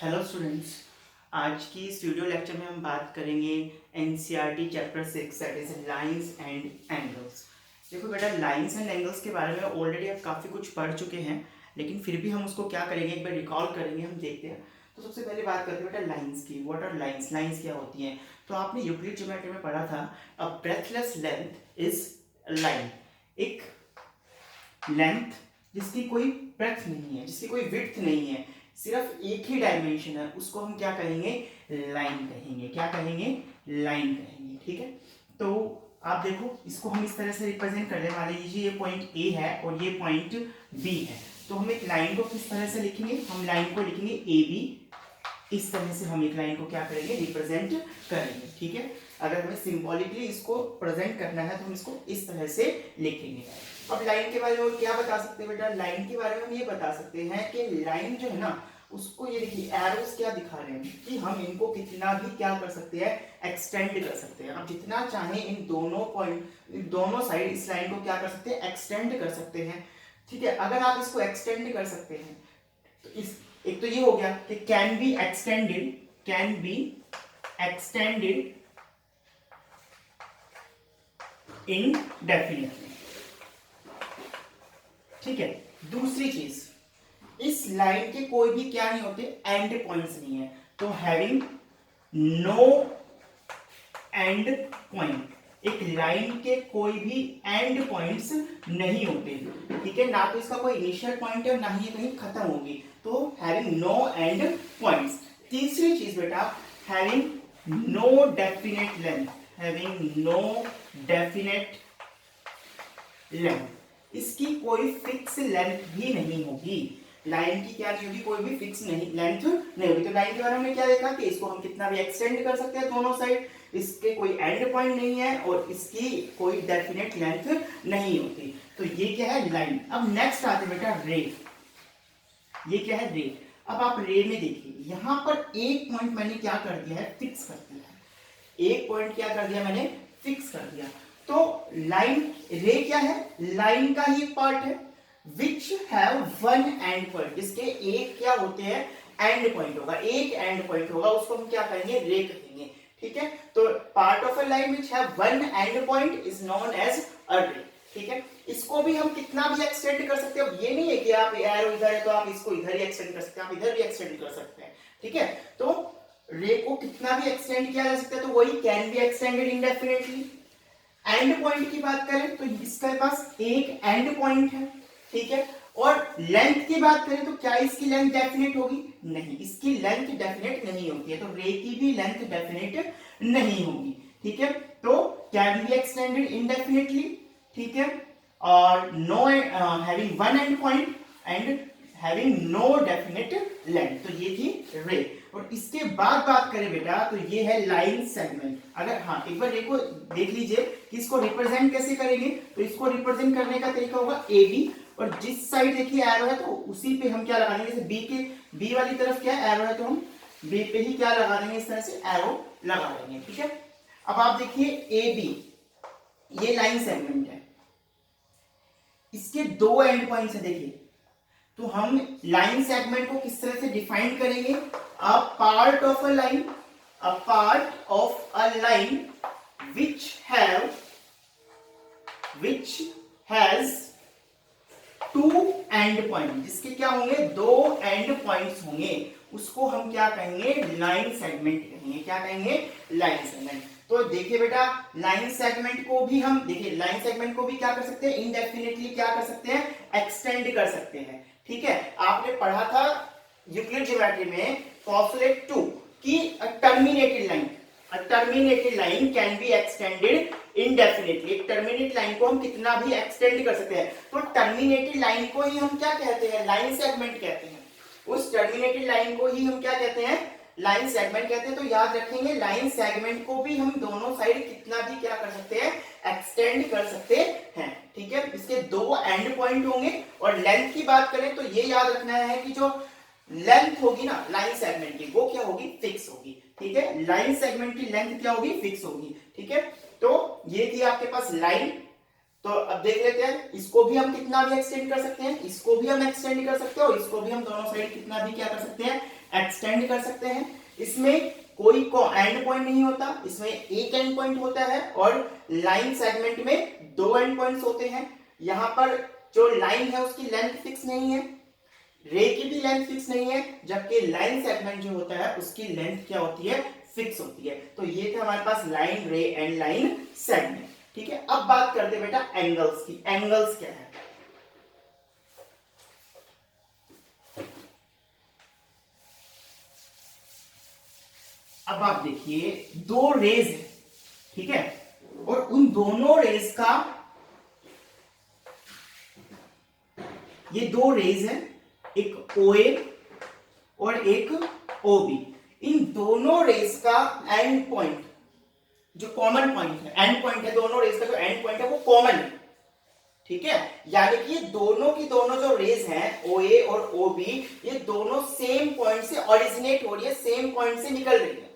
Hello students. आज की इस वीडियो लेक्चर में हम बात करेंगे NCERT chapter 6 that his lines and angles. देखो बेटा, लाइंस एंड एंगल्स के बारे में ऑलरेडी आप काफ़ी कुछ पढ़ चुके हैं, लेकिन फिर भी हम उसको क्या करेंगे, एक बार रिकॉल करेंगे। हम देखते हैं। तो सबसे पहले बात करते हैं बेटा लाइंस की। What are lines? लाइंस क्या होती हैं? तो आपने यूक्लिड ज्योमेट्री में पढ़ा था, अ ब्रेथलेस लेंथ इज लाइन। एक लेंथ जिसकी कोई ब्रेथ नहीं है, जिसकी कोई विड्थ नहीं है, सिर्फ एक ही डायमेंशन है, उसको हम क्या कहेंगे? लाइन कहेंगे। क्या कहेंगे? लाइन कहेंगे। ठीक है। तो आप देखो, इसको हम इस तरह से रिप्रेजेंट करने वाले, ये पॉइंट ए है और ये पॉइंट बी है। तो हम एक लाइन को किस तरह से लिखेंगे? हम लाइन को लिखेंगे ए बी। इस तरह से हम एक लाइन को क्या करेंगे? रिप्रेजेंट करेंगे। ठीक है। अगर हमें सिंबॉलिकली इसको प्रेजेंट करना है तो हम इसको इस तरह से लिखेंगे। अब लाइन के बारे में और क्या बता सकते हैं बेटा? लाइन के बारे में हम ये बता सकते हैं कि लाइन जो है ना, उसको ये देखिए एरोस क्या दिखा रहे हैं कि हम इनको कितना भी क्या कर सकते हैं? एक्सटेंड कर सकते हैं। हम जितना चाहें इन दोनों पॉइंट, दोनों साइड इस लाइन को क्या कर सकते हैं? एक्सटेंड कर सकते हैं। ठीक है। अगर आप इसको एक्सटेंड कर सकते हैं तो इस, एक तो ये हो गया कि can be extended, can be extended indefinitely. ठीक है। दूसरी चीज, इस लाइन के कोई भी क्या नहीं होते? एंड पॉइंट्स नहीं है। तो हैविंग नो एंड पॉइंट, एक लाइन के कोई भी एंड पॉइंट्स नहीं होते। ठीक है। ना तो इसका कोई इनिशियल पॉइंट है, ना ही ये कहीं खत्म होगी। तो हैविंग नो एंड पॉइंट्स। तीसरी चीज बेटा, having no definite length, having no definite length, इसकी कोई फिक्स लेंथ भी नहीं होगी। लाइन की क्या नहीं होगी? कोई भी फिक्स नहीं लेंथ नहीं होगी। तो लाइन के बारे में क्या देखा कि इसको हम कितना भी एक्सटेंड कर सकते हैं दोनों साइड, इसके कोई एंड पॉइंट नहीं है और इसकी कोई डेफिनेट लेंथ नहीं होती। तो ये क्या है? लाइन। अब नेक्स्ट आते बेटा रे। ये क्या है? रे। अब आप रे में देखिए, यहां पर एक पॉइंट मैंने क्या कर दिया है? फिक्स कर दिया है। एक पॉइंट क्या कर दिया मैंने? फिक्स कर दिया। तो लाइन, रे क्या है? लाइन का ही पार्ट है विच हैव वन एंड पॉइंट, जिसके एक क्या होते हैं? एंड पॉइंट होगा, एक एंड पॉइंट होगा, उसको हम क्या कहेंगे? रे कहेंगे। ठीक है। तो part of a line which have one end point is known as a ray. ठीक है। इसको भी हम कितना भी एक्सटेंड कर सकते हैं। अब ये नहीं है कि आप एरो इधर है तो आप इसको इधर ही एक्सटेंड कर सकते हैं, आप इधर भी एक्सटेंड कर सकते हैं। ठीक है। तो रे को कितना भी एक्सटेंड किया जा सकता है, तो वही can be extended इंडेफिनिटली। And point की बात करें तो इसके पास एक एंड पॉइंट है। ठीक है। और लेंथ की बात करें तो क्या इसकी लेंथ डेफिनेट होगी? नहीं, इसकी लेंथ डेफिनेट नहीं होती है। तो रे की भी लेंथ डेफिनेट नहीं होगी। ठीक है। तो कैन बी एक्सटेंडेड इंडेफिनेटली। ठीक है। और no having one end point and having no definite length. तो ये थी रे। और इसके बाद बात करें बेटा तो ये है लाइन सेगमेंट। अगर हाँ, एक बार देखो, देख लीजिए कि इसको रिप्रेजेंट कैसे करेंगे। तो इसको रिप्रेजेंट करने का तरीका होगा ए बी, और जिस साइड देखिए एरो है तो उसी पे हम क्या लगा देंगे? जैसे बी के, बी वाली तरफ क्या एरो है तो हम बी पे ही क्या लगा देंगे? इस तरह से एरो लगा देंगे। ठीक है। अब आप देखिए ए बी, ये लाइन सेगमेंट है, इसके दो एंड पॉइंट्स है। देखिए, तो हम लाइन सेगमेंट को किस तरह से डिफाइन करेंगे? A part of a line, a part of a line which has two end point, जिसके क्या होंगे? दो एंड पॉइंट्स होंगे, उसको हम क्या कहेंगे? लाइन सेगमेंट कहेंगे। क्या कहेंगे? Line segment. तो देखिए बेटा, लाइन सेगमेंट को भी हम, देखिए लाइन सेगमेंट को भी क्या कर सकते हैं? इनडेफिनिटली क्या कर सकते हैं? एक्सटेंड कर सकते हैं। ठीक है। आपने पढ़ा था यूक्लिड ज्योमेट्री में पोस्टुलेट 2 की terminated line, a terminated line can be extended indefinitely। एक टर्मिनेट लाइन को हम कितना भी एक्सटेंड कर सकते हैं। तो टर्मिनेटेड लाइन को ही हम क्या कहते हैं? लाइन सेगमेंट कहते हैं। उस टर्मिनेटेड लाइन को ही हम क्या कहते हैं? लाइन सेगमेंट कहते हैं। तो याद रखेंगे, लाइन सेगमेंट को भी हम दोनों साइड कितना भी क्या कर सकते हैं? एक्सटेंड कर सकते हैं। ठीक है। इसके दो एंड पॉइंट होंगे। और लेंथ की बात करें तो ये याद रखना है कि जो लेंथ होगी ना लाइन सेगमेंट की, वो क्या होगी? फिक्स होगी। ठीक है। लाइन सेगमेंट की लेंथ क्या होगी? फिक्स होगी। ठीक है। तो ये थी आपके पास लाइन। तो अब देख लेते हैं, इसको भी हम कितना भी एक्सटेंड कर सकते हैं, इसको भी हम एक्सटेंड कर सकते हैं, और इसको भी हम दोनों साइड कितना भी क्या कर सकते हैं? एक्सटेंड कर सकते हैं। इसमें कोई को एंड पॉइंट नहीं होता, इसमें एक एंड पॉइंट होता है और लाइन सेगमेंट में दो एंड पॉइंट्स होते हैं। यहां पर जो लाइन है उसकी लेंथ फिक्स नहीं है, रे की भी लेंथ फिक्स नहीं है, जबकि लाइन सेगमेंट जो होता है उसकी लेंथ क्या होती है, फिक्स होती है। तो ये था हमारे पास लाइन रे एंड लाइन सेगमेंट। ठीक है, अब बात करते हैं बेटा एंगल्स की। एंगल्स क्या है? अब आप देखिए दो रेज है, ठीक है, और उन दोनों रेज का, ये दो रेज है, एक OA और एक OB। इन दोनों रेज का एंड पॉइंट जो कॉमन पॉइंट है, एंड पॉइंट है दोनों रेज का जो एंड पॉइंट है वो कॉमन है। ठीक है, यानी कि ये दोनों की दोनों जो रेज हैं OA और OB, ये दोनों सेम पॉइंट से ओरिजिनेट हो रही है, सेम पॉइंट से निकल रही है।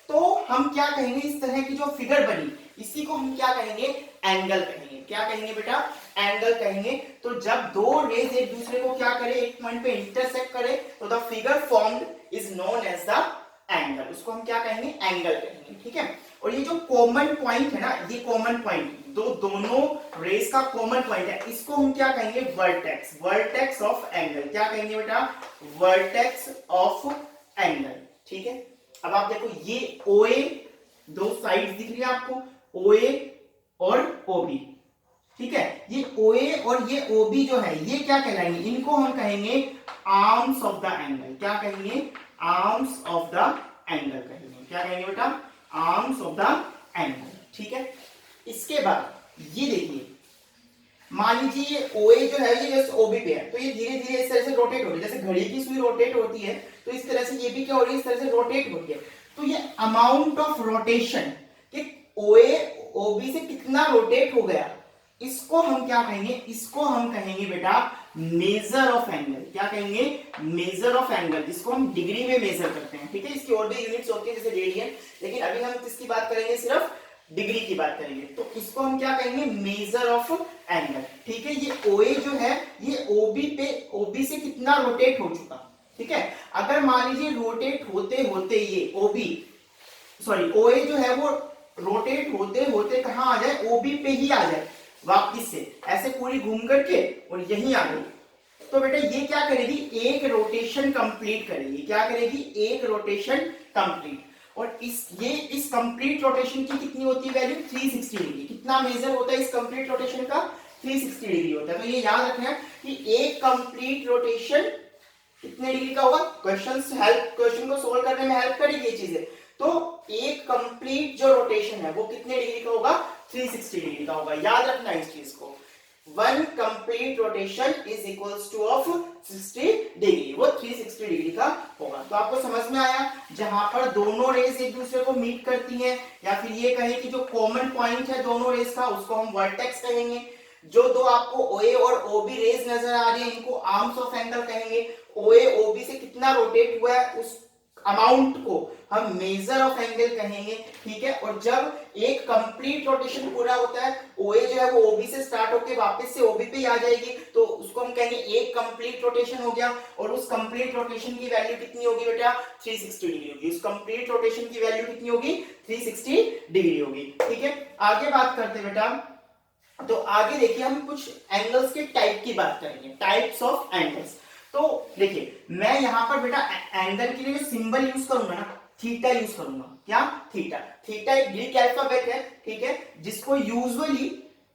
तो हम क्या कहेंगे, इस तरह की जो फिगर बनी इसी को हम क्या कहेंगे, एंगल कहेंगे। क्या कहेंगे बेटा, एंगल कहेंगे। तो जब दो रेज एक दूसरे को क्या करे, एक पॉइंट पे इंटरसेक्ट करे, तो the figure formed is known as the angle. उसको हम क्या कहेंगे, एंगल कहेंगे। ठीक है, और ये जो कॉमन पॉइंट है ना, ये कॉमन पॉइंट दोनों रेज का कॉमन पॉइंट है, इसको हम क्या कहेंगे, वर्टेक्स। Vertex of angle. क्या कहेंगे बेटा, वर्टेक्स ऑफ एंगल। ठीक है, अब आप देखो ये OA, दो साइड्स दिख रही है आपको, OA और OB। ठीक है, ये OA और ये OB जो है ये क्या कहलाएंगे, इनको हम कहेंगे आर्म्स ऑफ द एंगल। क्या कहेंगे, आर्म्स ऑफ द एंगल कहेंगे। क्या कहेंगे बेटा, आर्म्स ऑफ द एंगल। ठीक है, इसके बाद ये देखिए, मान लीजिए ये OA जो है ये जैसे OB पे है, तो ये धीरे धीरे इस तरह से रोटेट हो रही है, जैसे घड़ी की सुई रोटेट होती है, तो इस तरह से ये भी क्या हो रही है, इस तरह से रोटेट हो रही है। तो ये अमाउंट ऑफ रोटेशन कि OA OB से कितना रोटेट हो गया, इसको हम क्या कहेंगे, इसको हम कहेंगे बेटा मेजर ऑफ एंगल। क्या कहेंगे, मेजर ऑफ एंगल, जिसको हम डिग्री में मेजर करते हैं। ठीक है, इसकी और भी यूनिट्स होती है जैसे रेडियन, लेकिन अभी हम किसकी बात करेंगे, सिर्फ डिग्री की बात करेंगे। तो इसको हम क्या कहेंगे, मेजर ऑफ एंगल। ठीक है, ये OA जो है ये OB से कितना रोटेट हो चुका। ठीक है, अगर मान लीजिए रोटेट होते होते ये OA जो है वो रोटेट होते होते कहां आ जाए, OB पे ही आ जाए वापिस से, ऐसे पूरी घूम करके और यहीं आ गई, तो बेटा ये क्या करेगी, एक रोटेशन कंप्लीट करेगी। क्या करेगी, एक रोटेशन कंप्लीट। और इस कंप्लीट रोटेशन की कितनी होती है वैल्यू, 360 डिग्री। कितना मेजर होता है इस कंप्लीट रोटेशन का, 360 डिग्री होता है। तो ये याद रखना कि एक कंप्लीट रोटेशन कितने डिग्री का होगा, क्वेश्चन को सोल्व करने में हेल्प करेगी ये चीजें। तो एक कंप्लीट जो रोटेशन है वो कितने डिग्री का होगा, 360 डिग्री का होगा। याद रखना इस चीज को, one complete rotation is equals two of 60 degree, वो 360 डिग्री का होगा। तो आपको समझ में आया, जहां पर दोनों रेस एक दूसरे को मीट करती हैं, या फिर ये कहें कि जो कॉमन पॉइंट है दोनों रेस का उसको हम वर्टेक्स कहेंगे। जो दो आपको OA और OB रेज नजर आ रही है इनको आर्म्स ऑफ एंगल कहेंगे। OA OB से कितना रोटेट हुआ है उस अमाउंट को हम मेजर ऑफ एंगल कहेंगे। ठीक है, और जब एक कंप्लीट रोटेशन पूरा होता है, OA जो है वो OB से स्टार्ट होकर वापस से OB पे आ जाएगी, तो उसको हम कहेंगे एक कंप्लीट रोटेशन हो गया। और उस कंप्लीट रोटेशन की वैल्यू कितनी होगी बेटा, 360 डिग्री होगी। उस कंप्लीट रोटेशन की वैल्यू कितनी होगी, 360 डिग्री होगी। ठीक है, आगे बात करते हैं बेटा। तो आगे देखिए हम कुछ एंगल्स के टाइप की बात करेंगे, टाइप्स ऑफ एंगल्स। तो देखिए मैं यहां पर बेटा एंगल के लिए जो सिंबल यूज करूंगा ना, थीटा यूज करूंगा। क्या, थीटा। थीटा एक ग्रीक अल्फाबेट है, ठीक है, जिसको यूजुअली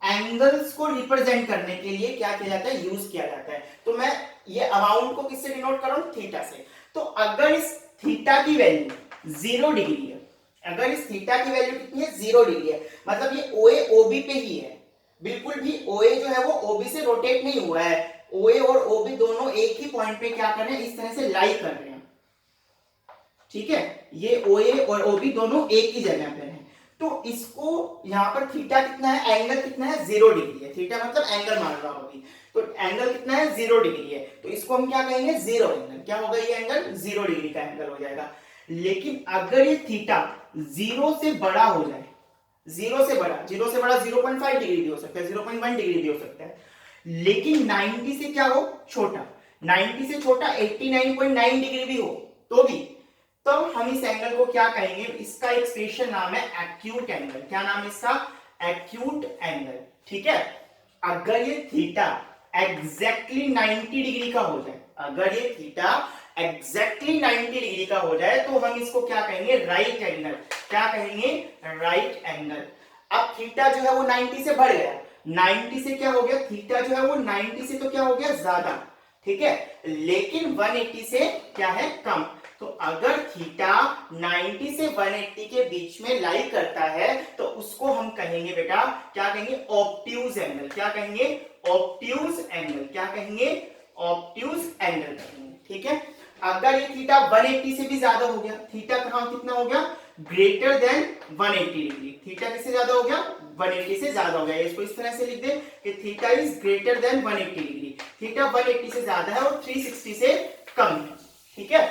एंगल्स को रिप्रेजेंट करने के लिए क्या किया जाता है, यूज किया जाता है। तो मैं ये अमाउंट को किससे डिनोट कर रहा हूं, थीटा से। तो अगर इस थीटा की वैल्यू 0 डिग्री है, अगर इस थीटा की वैल्यू कितनी है, 0 डिग्री है, मतलब ये OA OB पे ही है, बिल्कुल भी OA जो है वो OB से रोटेट नहीं हुआ है। OA और OB दोनों एक ही पॉइंट पे क्या कर रहे हैं, इस तरह से लाई कर रहे हैं। ठीक है, ये OA और OB दोनों एक ही जगह पे हैं। तो इसको यहां पर थीटा कितना है, एंगल कितना है, 0 डिग्री है। थीटा मतलब एंगल मान रहा होगी, तो एंगल कितना है, 0 डिग्री है। तो इसको हम क्या कहेंगे, 0 एंगल। क्या होगा, ये एंगल 0 डिग्री का एंगल हो जाएगा। लेकिन अगर ये थीटा 0 से बड़ा हो जाए, 0 से बड़ा 0.5 डिग्री भी हो सकता है, 0.1 डिग्री भी हो सकता है, लेकिन 90 से क्या हो, छोटा, 90 से छोटा 89.9 डिग्री भी हो तो भी, तो हम इस एंगल को क्या कहेंगे, इसका एक स्पेशल नाम है एक्यूट एंगल। क्या नाम है इसका? Acute angle. ठीक है। अगर ये थीटा एग्जैक्टली 90 डिग्री का हो जाए, अगर ये थीटा एग्जैक्टली 90 डिग्री का हो जाए तो हम इसको क्या कहेंगे? Right angle. क्या कहेंगे? Right angle. अब थीटा जो है वो 90 से बढ़ गया, 90 से क्या हो गया? थीटा जो है वो 90 से तो क्या हो गया? ज्यादा। ठीक है। लेकिन 180 से क्या है? कम। तो अगर थीटा 90 से 180 के बीच में लाई करता है तो उसको हम कहेंगे बेटा, क्या कहेंगे? Obtuse angle. क्या कहेंगे? Obtuse angle. क्या कहेंगे? ऑब्ट्यूज एंगल कहेंगे। ठीक है। अगर ये थीटा 180 से भी ज्यादा हो गया, थीटा कहां कितना हो गया? Greater than 180 degree. थीटा किससे ज्यादा हो गया? 180 से ज्यादा हो गया। इसको इस तरह से लिख दे कि theta is greater than 180 degree. Theta 180 से ज्यादा है और 360 से कम है। ठीक है।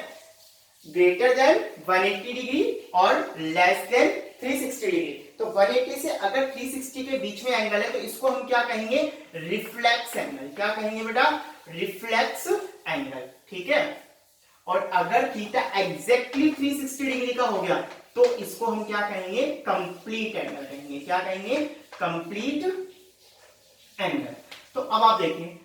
ग्रेटर देन 180 डिग्री और लेस देन 360 डिग्री। तो 180 से अगर 360 के बीच में एंगल है तो इसको हम क्या कहेंगे? Reflex angle. क्या कहेंगे बेटा? Reflex angle. ठीक है। और अगर थीटा एग्जैक्टली 360 डिग्री का हो गया तो इसको हम क्या कहेंगे? कंप्लीट एंगल कहेंगे। क्या कहेंगे? Complete angle. तो अब आप देखिए,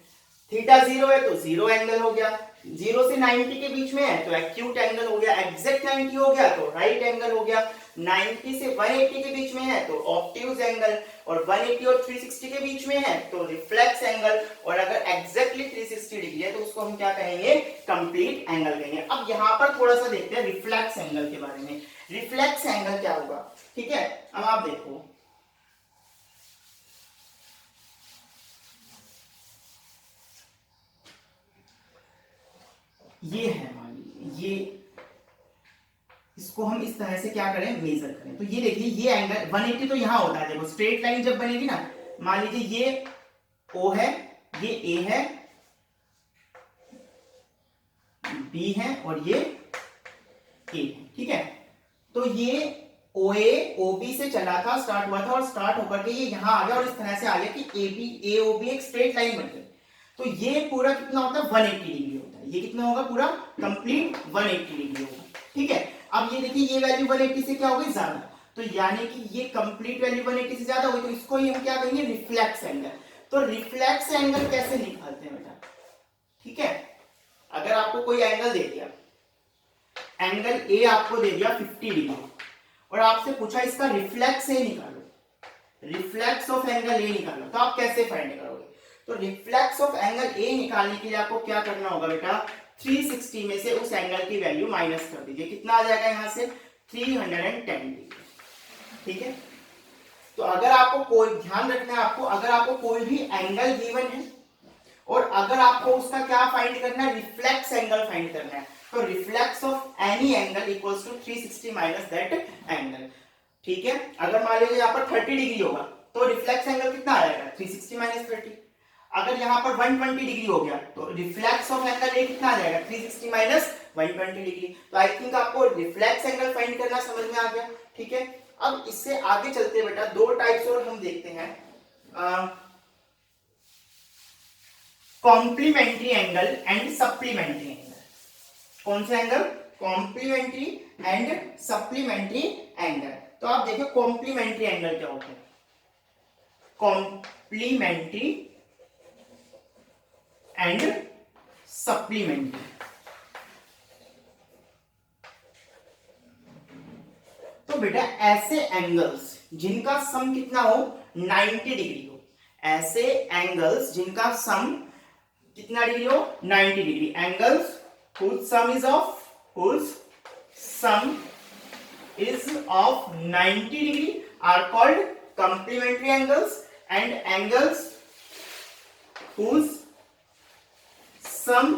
थीटा 0 है तो 0 एंगल हो गया, 0 से 90 के बीच में है तो एक्यूट एंगल हो गया, एग्जैक्ट 90 हो गया तो राइट एंगल हो गया, 90 से 180 के बीच में है तो ऑब्ट्यूज एंगल, और 180 और 360 के बीच में है तो रिफ्लेक्स एंगल, और अगर एग्जैक्टली 360 डिग्री है तो उसको हम क्या कहेंगे? कंप्लीट एंगल कहेंगे। अब यहां पर थोड़ा सा देखते हैं रिफ्लेक्स एंगल के बारे में। रिफ्लेक्स एंगल क्या होगा? ठीक है। अब आप देखो, ये है, मान लीजिए ये, इसको हम इस तरह से क्या करें? मेजर करें। तो ये देखिए, ये एंगल 180 तो यहां होता है। देखो स्ट्रेट लाइन जब बनेगी ना, मान लीजिए ये O है, ये A है, B है और ये A है। ठीक है। तो ये OA OB से चला था, स्टार्ट हुआ था और स्टार्ट होकर के ये यहां आ गया और इस तरह से आ गया कि AB AOB एक स्ट्रेट लाइन बन गई। तो ये पूरा कितना होता है? 180 डिग्री होता है। ये कितना होगा? पूरा कंप्लीट 180 डिग्री होगा। ठीक है। अब ये देखिए, ये वैल्यू 180 से क्या हो गई? ज्यादा। तो यानी कि ये कंप्लीट वैल्यू 180 से ज्यादा हुई तो इसको ही हम क्या कहेंगे? Reflex angle. तो रिफ्लेक्स एंगल कैसे निकालते हैं बेटा? ठीक है। अगर आपको कोई एंगल दे दिया, एंगल ए आपको दे दिया 50 डिग्री और आपसे पूछा इसका रिफ्लेक्स ए निकालो, रिफ्लेक्स ऑफ एंगल ए निकालो, तो आप कैसे फाइंड करोगे? तो रिफ्लेक्स ऑफ एंगल ए निकालने के लिए आपको क्या करना होगा बेटा? 360 में से उस एंगल की वैल्यू माइनस कर दीजिए। कितना आ जाएगा यहां से? 310 डिग्री। ठीक है। तो अगर आपको कोई, ध्यान रखना है आपको, अगर आपको कोई भी एंगल गिवन है और अगर आपको उसका क्या फाइंड करना है? रिफ्लेक्स एंगल फाइंड करना है। तो reflex of any angle equals to 360 minus that angle. ठीक है। अगर मान लीजिए यहाँ पर 30 डिग्री होगा तो रिफ्लेक्स एंगल कितना आएगा? 360 माइनस 30। अगर यहाँ पर 120 डिग्री हो गया तो रिफ्लेक्स ऑफ एंगल ए कितना आ जाएगा? 360 माइनस 120 डिग्री। तो आई थिंक आपको रिफ्लेक्स एंगल फाइंड करना समझ में आ गया। ठीक है। अब इससे आगे चलते बेटा, दो टाइप्स और हम देखते हैं, complementary angle and supplementary angle. कौन सा angle? Complementary and supplementary angle. तो आप देखो कॉम्प्लीमेंट्री एंगल क्या होता है? Complementary and supplementary. तो बेटा ऐसे एंगल्स जिनका सम कितना हो? 90 डिग्री हो, ऐसे एंगल्स जिनका सम कितना डिग्री हो? 90 degree. Angles whose sum is of 90 degree are called complementary angles, and angles whose sum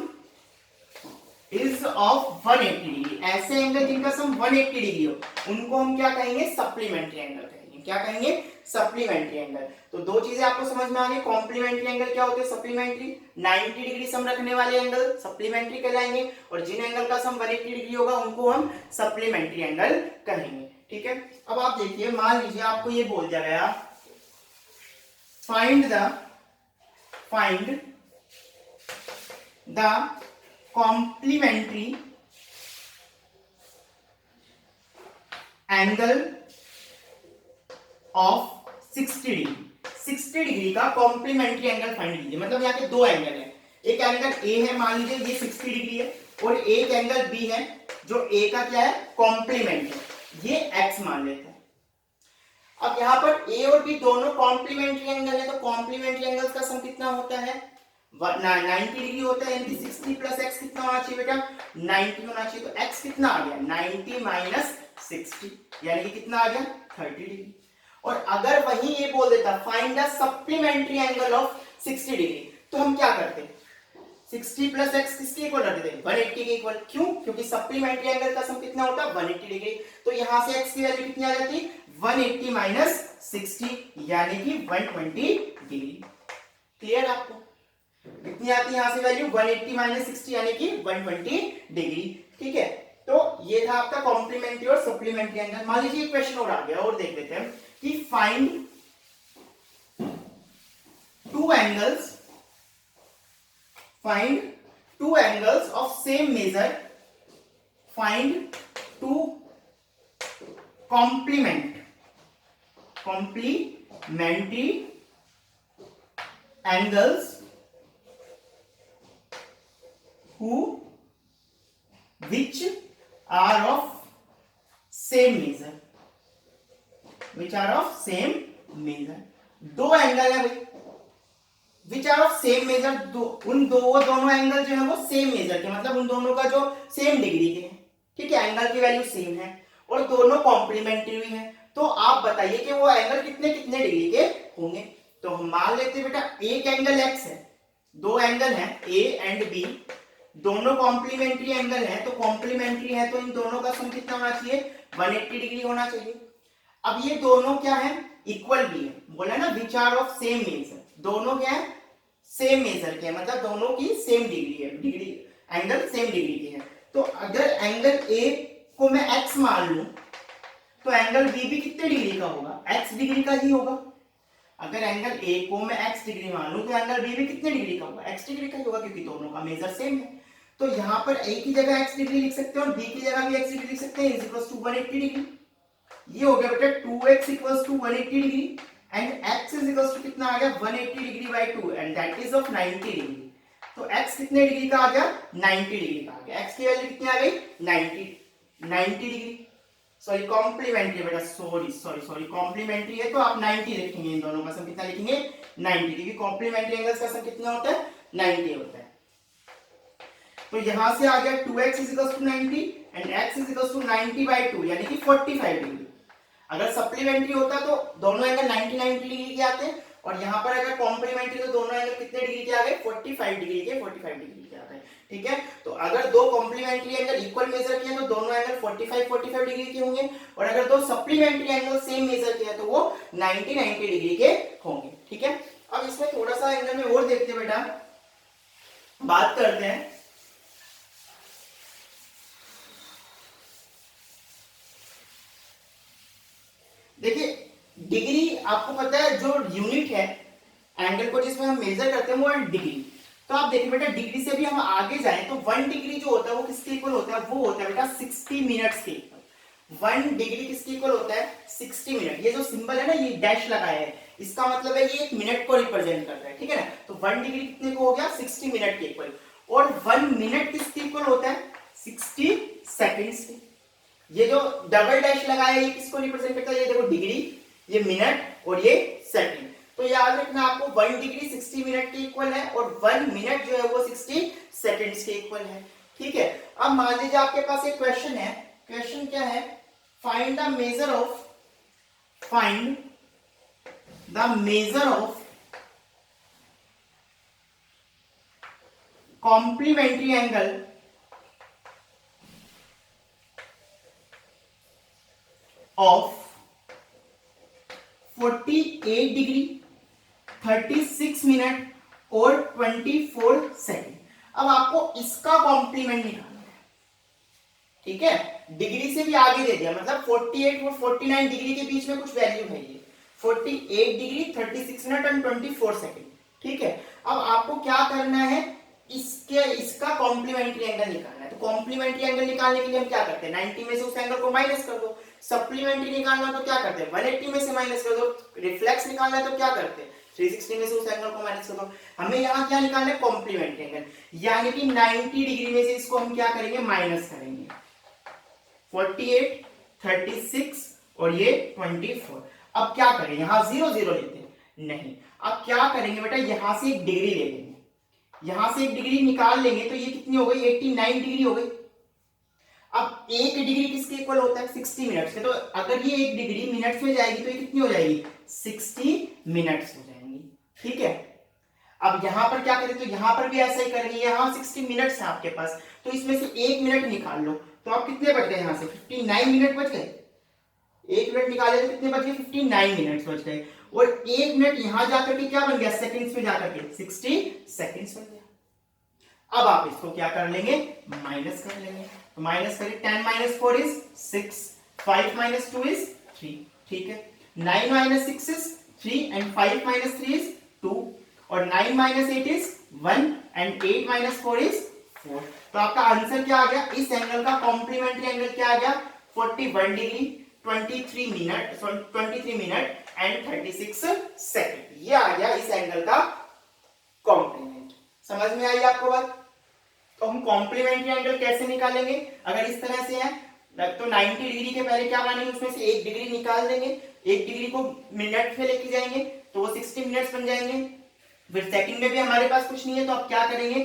is of 180 degree, ऐसे एंगल जिनका सम 180 डिग्री हो उनको हम क्या कहेंगे? सप्लीमेंट्री एंगल कहेंगे। क्या कहेंगे? Supplementary angle. तो दो चीजें आपको समझ में आ गई। कॉम्प्लीमेंट्री एंगल क्या होते हैं? सप्लीमेंट्री। 90 डिग्री सम रखने वाले एंगल सप्लीमेंट्री कहलाएंगे और जिन एंगल का सम 180 डिग्री होगा उनको हम सप्लीमेंट्री एंगल कहेंगे। ठीक है। अब आप देखिए, मान लीजिए आपको ये बोल दिया गया, find the complementary angle of 60 degree. 60 degree का कॉम्प्लीमेंट्री एंगल फाइंड कीजिए। मतलब यहाँ के दो एंगल है, एक एंगल ए है, मान लीजिए ये 60 डिग्री है, और एक एंगल बी है जो ए का क्या है, कॉम्प्लीमेंट है, ये एक्स मान लेते हैं। अब यहाँ पर ए और बी दोनों कॉम्प्लीमेंट्री एंगल है, तो कॉम्प्लीमेंट्री एंगल का सम कितना होता है, 90 डिग्री होता है, यानी कि 60 प्लस एक्स कितना होना चाहिए बेटा, 90 होना चाहिए। तो एक्स कितना आ गया, 90 माइनस 60, यानी कि कितना आ गया, 30 डिग्री। और अगर वही ये बोल देता find the supplementary angle of 60 degree, तो हम क्या करते, 60 प्लस एक्स किसके इक्वल रख देते, 180 के इक्वल। क्यों, क्योंकि सप्लीमेंट्री एंगल का सम कितना होता है, 180 डिग्री। तो यहां से एक्स की वैल्यू कितनी आ जाती, 180 माइनस 60, यानी कि 120 डिग्री। क्लियर आपको, कितनी आती है यहां से वैल्यू, 180 माइनस 60 यानी कि 120 डिग्री। ठीक है, तो ये था आपका कॉम्प्लीमेंट्री और सप्लीमेंट्री एंगल। मान लीजिए एक क्वेश्चन और आ गया, और देख लेते हैं कि find two angles of same measure, find two complementary angles which are of same measure, दो एंगल है भाई, which are of same measure, दोनों एंगल जो है वो सेम मेजर के, मतलब उन दोनों का जो सेम डिग्री के हैं। ठीक है, एंगल की वैल्यू सेम है और दोनों कॉम्प्लीमेंट्री भी है। तो आप बताइए कि वो एंगल कितने कितने डिग्री के होंगे। तो हम मान लेते हैं बेटा एक एंगल एक्स है, दो एंगल है ए एंड बी, दोनों कॉम्प्लीमेंट्री एंगल है, तो कॉम्प्लीमेंट्री है तो इन दोनों का सम कितना होना चाहिए, 180 डिग्री होना चाहिए। अब ये दोनों क्या है, इक्वल भी है, बोला ना which are of same measure, दोनों क्या है, सेम मेजर के, मतलब दोनों की सेम डिग्री है, डिग्री एंगल सेम डिग्री के है। तो अगर एंगल ए को मैं x मान लूं तो एंगल बी भी कितने डिग्री का होगा, x डिग्री का ही होगा। अगर एंगल ए को मैं x डिग्री मान लूं तो एंगल बी भी कितने डिग्री का होगा, x डिग्री का ही होगा, क्योंकि दोनों का मेजर सेम है। तो यहां पर a की जगह x डिग्री लिख सकते हैं और b की जगह भी x डिग्री लिख सकते हैं, इज इक्वल टू 180 डिग्री। ये हो गया बेटा 2x equals to 180 degree and x is equals to कितना आ गया, 180 degree by 2 and that is of 90 degree. तो x कितने डिग्री का आ गया, 90 डिग्री का आ गया। x की वैल्यू कितनी आ गई, 90 डिग्री। सॉरी कॉम्प्लीमेंट्री बेटा, सॉरी कॉम्प्लीमेंट्री है तो आप 90 लिखेंगे, इन दोनों का सम कितना लिखेंगे, 90 डिग्री। कॉम्प्लीमेंट्री एंगल्स का सम कितना होता है, 90 होता है। तो यहां से आ गया 2x is equal to 90 and x is equal to 90 by 2 यानी कि 45 डिग्री। अगर सप्लीमेंट्री होता तो दोनों एंगल 90 डिग्री के आते हैं, और यहां पर अगर कॉम्प्लीमेंट्री तो दोनों एंगल कितने डिग्री के आ गए, 45 डिग्री के आ गए। ठीक है, तो अगर दो कॉम्प्लीमेंट्री एंगल इक्वल मेजर के हैं तो दोनों एंगल 45 डिग्री के होंगे, और अगर दो सप्लीमेंट्री एंगल सेम मेजर के हैं तो वो 90 डिग्री के होंगे। ठीक है, अब इसमें थोड़ा सा एंगल में और देखते हैं बेटा, बात करते हैं। देखिए डिग्री आपको पता है जो यूनिट है एंगल को जिसमें हम मेजर करते हैं वो है डिग्री। तो आप देखिए बेटा डिग्री से भी हम आगे जाएं तो 1 डिग्री जो होता है वो किसके इक्वल होता है, वो होता है बेटा 60 मिनट्स के इक्वल। 1 डिग्री किसके इक्वल होता है, 60 मिनट। ये जो सिंबल है ना, ये डैश लगाया है, इसका मतलब है ये एक मिनट को रिप्रेजेंट करता है। ठीक है ना, तो 1 डिग्री कितने को हो गया, 60 मिनट के इक्वल। और 1 मिनट किसके इक्वल होता है, 60 सेकंड्स के। ये जो डबल डैश लगाया है ये किसको रिप्रेजेंट करता है, ये देखो डिग्री, ये मिनट और ये सेकंड। तो याद रखना आपको 1 डिग्री 60 मिनट के इक्वल है और 1 मिनट जो है वो 60 सेकंड्स के इक्वल है। ठीक है, अब मान लीजिए आपके पास एक क्वेश्चन है, क्वेश्चन क्या है, find the measure of complementary angle of 48 degree 36 minute और 24 सेकंड। अब आपको इसका कॉम्प्लीमेंट निकालना है। ठीक है, डिग्री से भी आगे दे दिया, मतलब 48 और 49 डिग्री के बीच में कुछ वैल्यू है, ये 48 डिग्री 36 मिनट एंड 24 सेकंड। ठीक है, अब आपको क्या करना है, इसका कॉम्प्लीमेंट्री एंगल निकालना है। तो कॉम्प्लीमेंट्री एंगल निकालने के लिए हम क्या करते हैं, 90 में से उस एंगल को माइनस कर दो। सप्लीमेंट्री निकालना तो क्या करते हैं, 180 में से माइनस कर दो। रिफ्लेक्स निकालना है तो क्या करते हैं, 360 में से उस एंगल को माइनस कर दो। हमें यहाँ क्या निकालना है, कॉम्प्लीमेंट्री एंगल, यानी कि 90 डिग्री में से इसको हम क्या करेंगे, माइनस करेंगे। 48, 36 और ये 24। अब क्या करें, यहां 0 0 लेते हैं, नहीं, अब क्या करेंगे बेटा, यहां से एक डिग्री ले लेंगे, यहां से एक डिग्री निकाल लेंगे तो ये कितनी हो गई, 89 डिग्री हो गई। अब एक डिग्री किसके इक्वल होता है, 60 मिनट्स के। तो अगर ये एक डिग्री मिनट्स में जाएगी तो ये कितनी हो जाएगी, 60 मिनट्स हो जाएंगी। ठीक है, अब यहां पर क्या करें, तो यहां पर भी ऐसा ही करेंगे। यहां 60 मिनट्स है आपके पास, तो इसमें से एक मिनट निकाल लो, तो आप कितने बच गए, यहां से 59 मिनट बच गए। एक मिनट निकाले तो कितने बच गए, 59 मिनट्स बच गए। और एक मिनट यहां जाकर के क्या बन गया, सेकंड्स में जाकर के 60 सेकंड्स बन गया। अब आप इसको क्या कर लेंगे, माइनस कर लेंगे। तो माइनस करें, 10 माइनस 4 इज 6, 5 माइनस 2 इज 3। ठीक है, 9 minus 6 is 3 and 5 minus 3 is 2 और 9 minus 8 is 1 and 8 minus 4 is 4। तो आपका आंसर क्या आ गया, इस एंगल का कॉम्प्लीमेंट्री एंगल क्या आ गया, 41 डिग्री 23 मिनट एंड 36 सेकंड। ये आ गया इस एंगल का कॉम्प्लीमेंट। समझ में आई आपको बात। तो हम कॉम्प्लीमेंट्री एंगल कैसे निकालेंगे, अगर इस तरह से है तो 90 डिग्री के पहले क्या मानेंगे, उसमें से एक डिग्री निकाल देंगे, एक डिग्री को मिनट में लेके जाएंगे तो वो 60 मिनट्स बन जाएंगे। फिर सेकंड में भी हमारे पास कुछ नहीं है तो आप क्या करेंगे,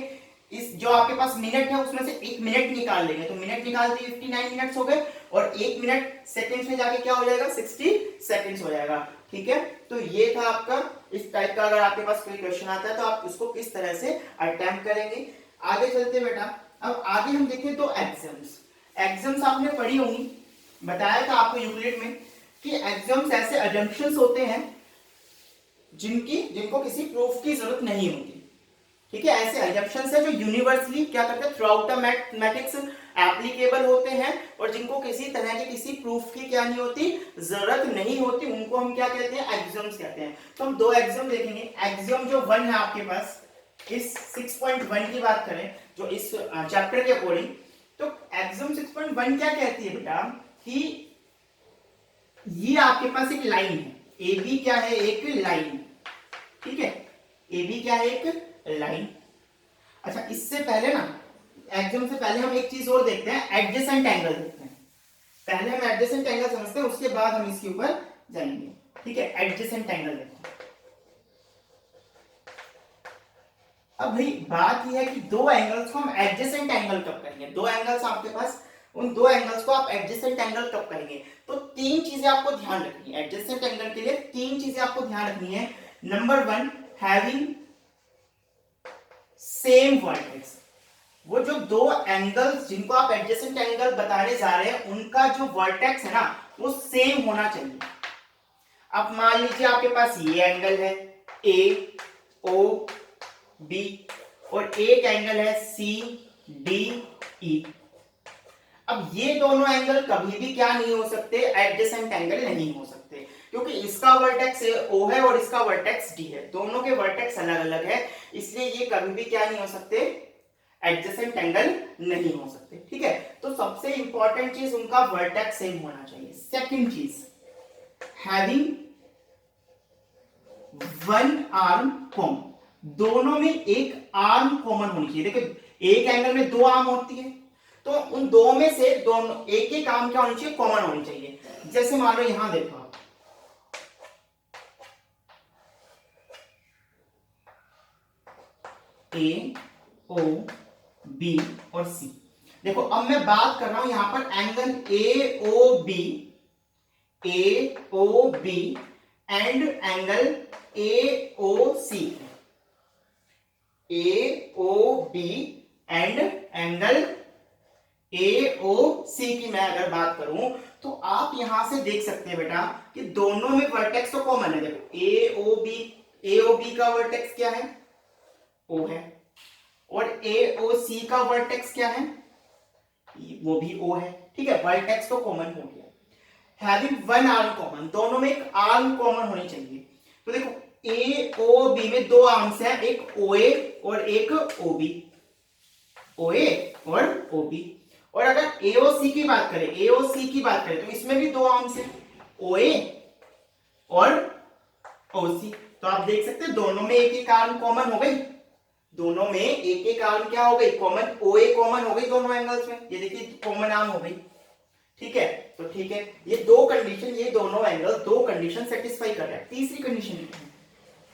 इस जो आपके पास मिनट है उसमें से एक मिनट निकाल लेंगे, तो मिनट निकालते 59 मिनट्स हो गए और एक मिनट सेकंड्स में जाके क्या हो जाएगा, 60 सेकंड्स हो जाएगा। ठीक है, तो ये था आपका इस टाइप का। अगर आपके पास कोई क्वेश्चन आता है तो आप उसको किस तरह से अटेम्प्ट करेंगे। आगे चलते बेटा, अब आगे हम देखें तो एग्जाम्स आपने पढ़ी होंगी, बताया था आपको यूक्लिड में कि एग्जाम्स ऐसे अजम्पशंस होते हैं जिनको किसी प्रूफ की जरूरत नहीं होती। ठीक है, ऐसे अजम्पशंस है जो यूनिवर्सली क्या करते हैं, through out the mathematics applicable होते हैं और जिनको किसी तरह के किसी प्रूफ की क्या नहीं होती, जरूरत नहीं होती, उनको हम क्या कहते हैं, एग्जाम्स कहते हैं। तो हम दो एग्जाम देखेंगे। एग्जाम जो 1 है आपके पास, इस 6.1 की बात करें जो इस चैप्टर के अकॉर्डिंग, तो एग्जाम 6.1 क्या कहती है बेटा, कि ये आपके पास एक लाइन है, ए बी क्या है, एक लाइन। ठीक है, ए बी क्या है, एक लाइन। अच्छा, इससे पहले ना, एग्जाम से पहले हम एक चीज और देखते हैं, एडजेसेंट एंगल देखते हैं। पहले हम एडजेसेंट एंगल समझते हैं, उसके बाद हम इसके ऊपर जाएंगे। ठीक है, एडजेसेंट एंगल देखते हैं। अब भाई बात यह है कि दो एंगल्स को हम एडजेसेंट एंगल कब करेंगे, दो एंगल्स आपके पास, उन दो एंगल्स को आप एडजेसेंट एंगल कब करेंगे। तो तीन चीजें आपको ध्यान रखनी है एडजेसेंट एंगल के लिए, तीन चीजें आपको ध्यान रखनी है। Number 1, having same vertex. वो जो दो एंगल्स जिनको आप एडजेसेंट एंगल बताने जा रहे हैं, उनका जो वर्टेक्स है ना, वो सेम होना चाहिए। अब मान लीजिए आपके पास ये एंगल है ए ओ बी और एक एंगल है सी डी ई। अब ये दोनों एंगल कभी भी क्या नहीं हो सकते, एडजेसेंट एंगल नहीं हो सकते, क्योंकि इसका वर्टेक्स ओ है और इसका वर्टेक्स डी है, दोनों के वर्टेक्स अलग अलग है, इसलिए ये कभी भी क्या नहीं हो सकते, एडजेसेंट एंगल नहीं हो सकते। ठीक है, तो सबसे इंपॉर्टेंट चीज उनका वर्टेक्स सेम होना चाहिए। सेकंड चीज, हैविंग वन आर्म कॉमन, दोनों में एक आर्म कॉमन होनी चाहिए। देखो एक एंगल में दो आर्म होती है, तो उन दो में से दोनों एक एक आर्म क्या होनी चाहिए, कॉमन होनी चाहिए। जैसे मान लो यहां देखो आप, ए ओ बी और सी। देखो अब मैं बात कर रहा हूं यहां पर angle A O B and angle A O C, A O B and angle A O C की मैं अगर बात करूं तो आप यहां से देख सकते हैं बेटा कि दोनों में वर्टेक्स तो कॉमन है। देखो ए ओ बी का वर्टेक्स क्या है, ओ है, और ए ओ सी का वर्टेक्स क्या है, वो भी ओ है। ठीक है, वर्टेक्स तो कॉमन हो गया। हैविंग वन आर्म कॉमन, दोनों में एक आर्म कॉमन होनी चाहिए। तो देखो ए ओ बी में दो आर्म्स हैं, एक ओ ए और एक ओ बी। OA और OB। और अगर AOC की बात करें, AOC की बात करें तो इसमें भी दो आर्म्स हैं, OA और OC। तो आप देख सकते हैं दोनों में एक एक आर्म कॉमन हो गई, दोनों में एक एक आर्म क्या हो गई, कॉमन, OA कॉमन हो गई दोनों एंगल्स में, ये देखिए कॉमन आर्म हो गई। ठीक है, तो ठीक है, ये दो कंडीशन, ये दोनों एंगल दो कंडीशन सेटिस्फाई कर रहे हैं। तीसरी कंडीशन क्या है?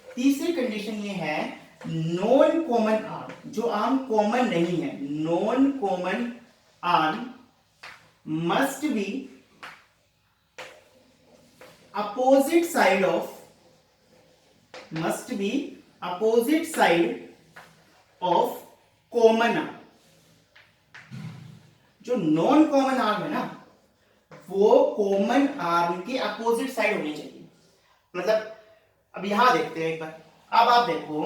तीसरी कंडीशन ये है नॉन कॉमन आर्म, जो आर्म कॉमन नहीं है, non common arm must be opposite side of, must be opposite side of common arm. जो नॉन कॉमन आर्म है ना, वो कॉमन आर्म के अपोजिट साइड होनी चाहिए। मतलब अब यहां देखते हैं एक बार, अब आप देखो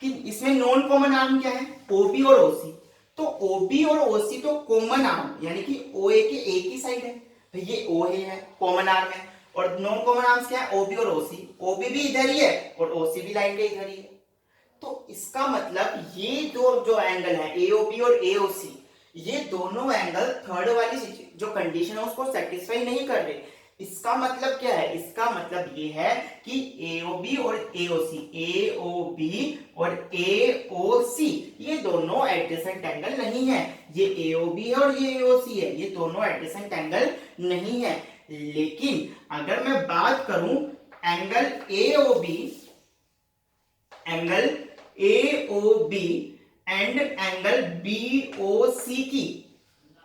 कि इसमें नॉन कॉमन आर्म क्या है, OB और OC। तो OB और OC तो कॉमन आर्म यानी कि OA के एक ही साइड है, तो ये OA है, कॉमन आर्म है। और नॉन कॉमन आर्म्स क्या है, OB और OC, OB भी इधर ही है और OC भी लाइन के इधर ही है। तो इसका मतलब ये दो जो एंगल है AOB और AOC, ये दोनों एंगल थर्ड वाली जो कंडीशन है उसको सेटिस्फाई नहीं कर रहे। इसका मतलब क्या है, इसका मतलब ये है कि AOB और AOC, AOB और AOC ये दोनों एडजेसेंट एंगल नहीं है। ये AOB है और ये AOC है, ये दोनों एडजेसेंट एंगल नहीं है। लेकिन अगर मैं बात करूं angle AOB, angle AOB and angle BOC की,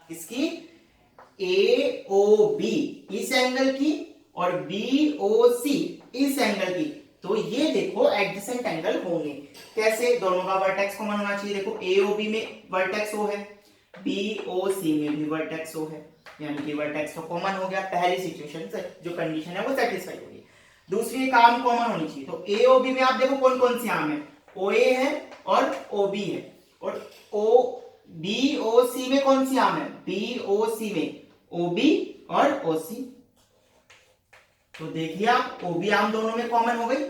इसकी AOB इस एंगल की और BOC इस एंगल की, तो ये देखो एडजेसेंट एंगल होंगे। कैसे? दोनों का वर्टेक्स कॉमन होना चाहिए। देखो AOB में वर्टेक्स O है, BOC में भी वर्टेक्स O है, यानी कि वर्टेक्स तो कॉमन हो गया। पहली सिचुएशन से जो कंडीशन है वो सेटिस्फाई हो गई। दूसरी एक आर्म कॉमन होनी चाहिए। तो AOB में आप देखो कौन कौन सी आर्म है, OA है और OB है। और BOC में कौन सी आर्म है, BOC में OB और OC। तो देखिए आप OB आर्म दोनों में कॉमन हो गई,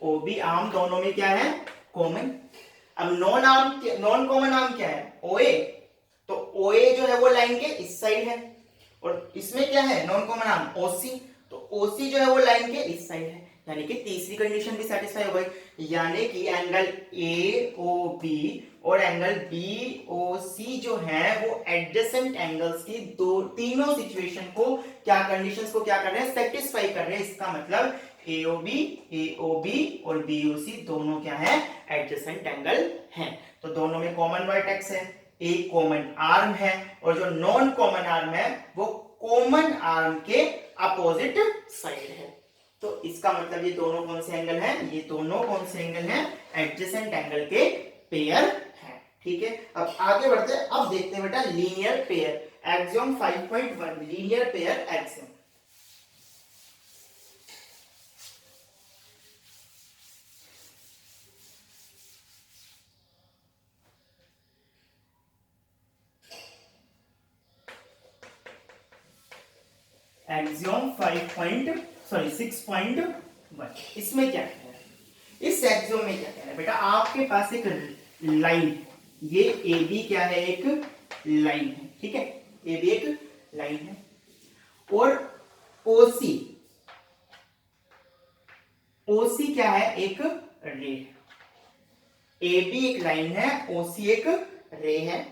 OB आर्म दोनों में क्या है, कॉमन। अब नॉन कॉमन आर्म क्या है, OA। तो OA जो है वो लाइन के इस साइड है और इसमें क्या है नॉन कॉमन आर्म, OC। तो OC जो है वो लाइन के इस साइड है, यानी कि तीसरी कंडीशन भी सेटिस्फाई हो गई। यानी कि एंगल AOB और एंगल BOC जो है वो एडजेसेंट एंगल्स की तीनों सिचुएशन को क्या, कंडीशंस को क्या कर रहे हैं, सेटिस्फाई कर रहे हैं। इसका मतलब AOB, AOB और BOC दोनों क्या है, एडजेसेंट एंगल हैं। तो दोनों में कॉमन वर्टेक्स है, एक कॉमन आर्म है और जो नॉन कॉमन आर्म है वो कॉमन आर्म के अपोजिट साइड है। तो इसका मतलब ये दोनों कौन से एंगल हैं, ये दोनों कौन से एंगल हैं, एडजेसेंट एंगल के पेयर हैं। ठीक है, अब आगे बढ़ते हैं। अब देखते हैं बेटा linear pair, axiom 5.1 linear pair axiom. Axiom 6.1 इसमें क्या कह रहा है, इस एक्सियम में क्या कह रहा है बेटा, आपके पास एक लाइन, ये AB क्या है, एक लाइन है। ठीक है, AB एक लाइन है और OC क्या है, एक रे है। AB एक लाइन है, OC एक रे है।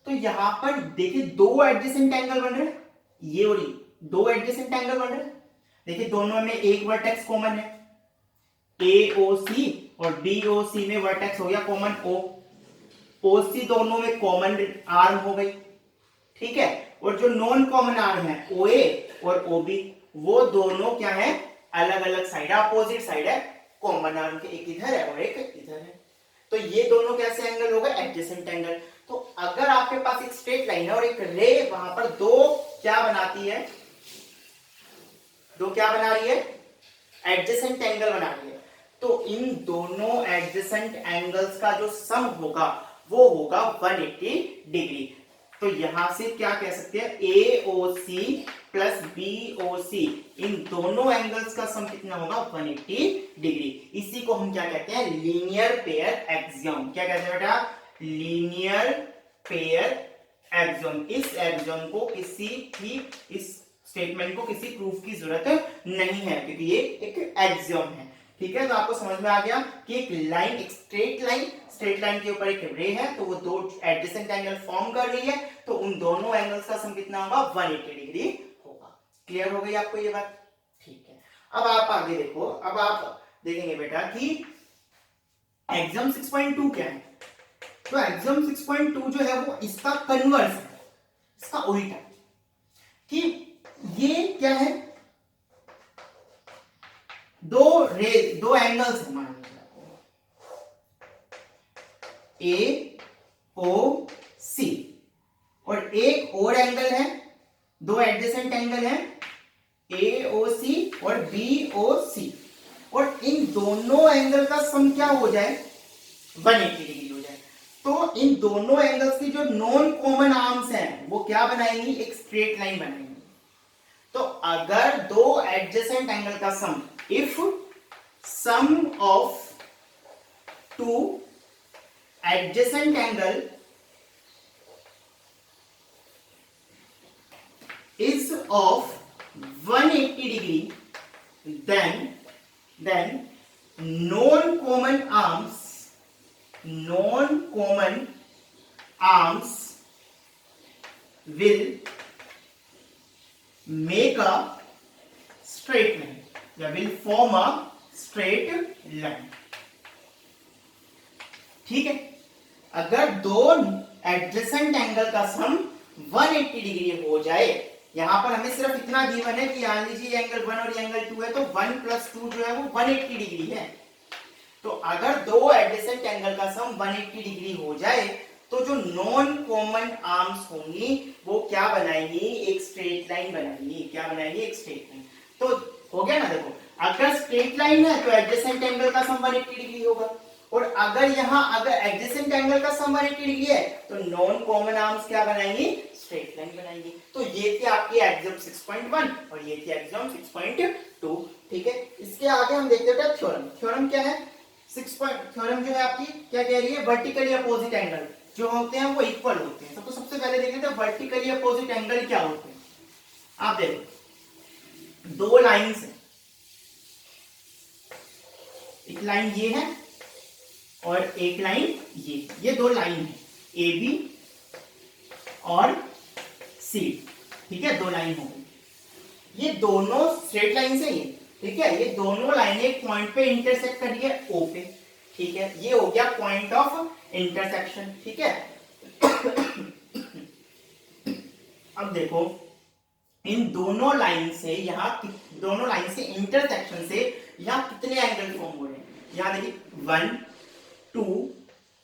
तो यहां पर देखिए दो एडजेसेंट एंगल बन रहे हैं, ये और ये दो एडजेसेंट एंगल बन रहे हैं। देखिए दोनों में एक वर्टेक्स कॉमन है, AOC और BOC में वर्टेक्स हो गया कॉमन O, OC दोनों में कॉमन आर्म हो गई। ठीक है, और जो नॉन कॉमन आर्म है OA और OB, वो दोनों क्या है, अलग अलग साइड, अपोजिट साइड है कॉमन आर्म के, एक इधर है और एक इधर है। तो ये दोनों कैसे एंगल हो गए, एडजेसेंट एंगल। तो अगर आपके पास एक स्ट्रेट लाइन है और एक रे वहां पर दो क्या बनाती है, दो क्या बना रही है, एडजेसेंट एंगल बना रही है। तो इन दोनों एडजेसेंट एंगल्स का जो सम होगा वो होगा 180 डिग्री। तो यहां से क्या कह सकते हैं, AOC प्लस BOC इन दोनों एंगल्स का सम कितना होगा, 180 डिग्री। इसी को हम क्या कहते हैं, लीनियर पेयर एक्सियम। क्या कहते हैं बेटा, लीनियर पेयर एक्सियोम। इस एक्सियोम को किसी की, इस स्टेटमेंट को किसी प्रूफ की जरूरत नहीं है क्योंकि ये एक एक्सियोम है। ठीक है, तो आपको समझ में आ गया कि एक लाइन, एक स्ट्रेट लाइन के ऊपर एक रे है, तो वो दो एडजेसेंट एंगल फॉर्म कर रही है, तो उन दोनों एंगल्स का सम कितना होगा, 180 डिग्री होगा। क्लियर हो गई आपको ये बात? ठीक है, अब आप आगे देखो। अब आप देखेंगे बेटा कि एक्सियोम 6.2 क्या है। तो एक्सियोम 6.2 जो है वो इसका कन्वर्स है, इसका उल्टा, कि ये क्या है, दो एंगल्स है, मान लीजिए ए ओ सी, और एक और एंगल है, दो एडजेसेंट एंगल है ए ओ सी और बी ओ सी, और इन दोनों एंगल का सम क्या हो जाए, 180 डिग्री हो जाए। तो इन दोनों एंगल्स की जो नॉन कॉमन आर्म्स हैं वो क्या बनाएंगी, एक स्ट्रेट लाइन बनाएंगी। तो अगर दो एडजेसेंट एंगल का sum, if sum of two adjacent angle is of 180 degree, then non-common arms will make a straight line या will form a straight line। ठीक है, अगर दो एडजेसेंट एंगल का सम 180 डिग्री हो जाए, यहां पर हमें सिर्फ इतना गिवन है कि मान लीजिए एंगल 1 और एंगल 2 है, तो 1 + 2 जो है वो 180 डिग्री है। तो अगर दो एडजेसेंट एंगल का सम 180 डिग्री हो जाए, तो जो नॉन कॉमन आर्म्स होंगी वो क्या बनाएंगी, एक स्ट्रेट लाइन बनाएंगी। क्या बनाएंगी, एक स्ट्रेट लाइन। तो हो गया ना, देखो अगर स्ट्रेट लाइन है तो एडजेसेंट एंगल का सम 180 डिग्री होगा, और अगर यहां अगर एडजेसेंट एंगल का सम 180 डिग्री है तो नॉन कॉमन आर्म्स क्या बनाएंगी, स्ट्रेट लाइन बनाएंगी। तो ये थी आपकी एक्सियोम 6.1 और ये थी एक्सियोम 6.2। ठीक है, इसके आगे हम देखते हैं थ्योरम। थ्योरम क्या है, थ्योरम जो है आपकी क्या कह रही है, वर्टिकली अपोजिट एंगल जो होते हैं वो इक्वल होते हैं। तो सबसे पहले देख लेते हैं वर्टिकली अपोजिट एंगल क्या होते हैं। आप देखो दो लाइंस है, एक लाइन ये है और एक लाइन ये दो लाइन है, ए बी और सी। ठीक है, दो लाइन हो गई, ये दोनों स्ट्रेट लाइन से ये। ठीक है, ये दोनों लाइनें एक पॉइंट पे इंटरसेक्ट कर रही है, ओ पे। ठीक है, ये हो गया पॉइंट ऑफ इंटरसेक्शन। ठीक है, अब देखो इन दोनों लाइन से दोनों लाइन से इंटरसेक्शन से यहां कितने एंगल फॉर्म हो रहे हैं। यहां देखिए 1 2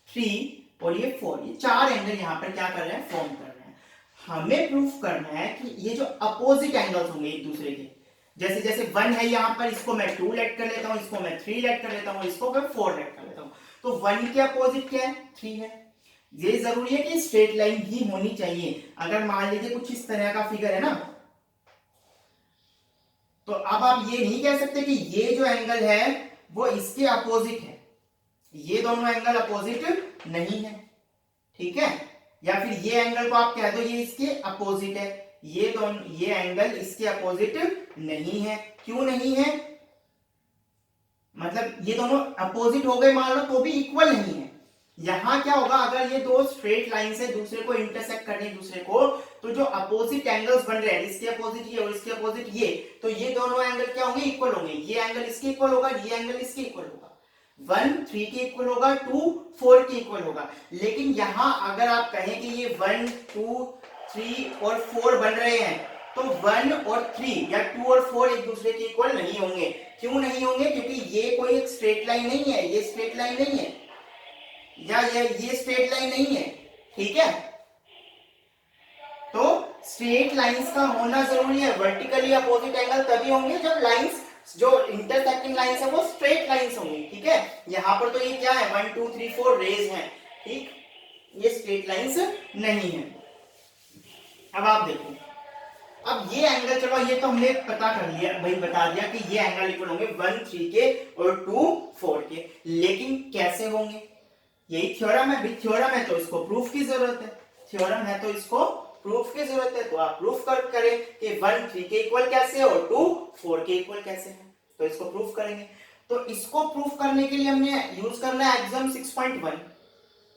3 और ये 4, ये 4 एंगल यहां पर क्या कर रहे हैं, फॉर्म कर रहे हैं। हमें प्रूफ करना है कि ये जो अपोजिट एंगल्स होंगे एक दूसरे के, जैसे जैसे 1 है यहां पर, इसको मैं 2 लेट कर लेता हूं, इसको मैं 3 लेट कर लेता हूं, इसको मैं 4 लेट कर लेता हूं। तो 1 के अपोजिट क्या है, 3 है। ये जरूरी है कि स्ट्रेट लाइन ही होनी चाहिए। अगर मान लीजिए कुछ इस तरह का फिगर है ना, तो अब आप ये नहीं कह सकते कि ये जो एंगल है वो इसके अपोजिट है। ये दोनों एंगल अपोजिट नहीं है। ठीक है, या फिर ये एंगल को आप कह दो ये इसके अपोजिट है, ये एंगल इसके अपोजिट नहीं है। क्यों नहीं है, मतलब ये दोनों अपोजिट हो गए मान लो तो भी इक्वल नहीं है। यहां क्या होगा, अगर ये दो स्ट्रेट लाइन से दूसरे को इंटरसेक्ट करने दूसरे को, तो जो अपोजिट एंगल्स बन रहे हैं, इसके अपोजिट ये और इसके अपोजिट ये, तो ये दोनों एंगल क्या होंगे, इक्वल होंगे। ये एंगल इसके इक्वल होगा, ये एंगल इसके इक्वल होगा। 1 3 के इक्वल होगा, 2 4 के इक्वल होगा। लेकिन यहां अगर आप कहें कि ये 1 2 3 और 4 बन रहे हैं, तो 1 और 3 या 2 और 4 एक दूसरे के इक्वल नहीं होंगे। क्यों नहीं होंगे, क्योंकि ये कोई एक स्ट्रेट लाइन नहीं है, ये स्ट्रेट लाइन नहीं है, या ये स्ट्रेट लाइन नहीं है। ठीक है, तो स्ट्रेट लाइंस का होना जरूरी है। वर्टिकली अपोजिट एंगल तभी होंगे जब लाइंस, जो इंटरसेक्टिंग लाइंस है वो स्ट्रेट लाइंस होंगी। ठीक है, यहां पर तो ये क्या है, 1 2 3 4 रेज हैं। ठीक, ये स्ट्रेट लाइंस नहीं है। अब आप देखो, अब ये एंगल, चलो ये तो हमने पता कर लिया भाई, बता दिया कि ये एंगल इक्वल होंगे 1 3 के और 2 4 के। लेकिन कैसे होंगे, यही थ्योरम है। थ्योरम है तो इसको प्रूफ की जरूरत है। थ्योरम है तो इसको प्रूफ की जरूरत है, तो आप प्रूफ करें कि 1 3 के इक्वल कैसे है और 2 4 के इक्वल कैसे है, तो इसको प्रूफ करेंगे। तो इसको प्रूफ करने के लिए हमने यूज करना है एग्जाम 6.1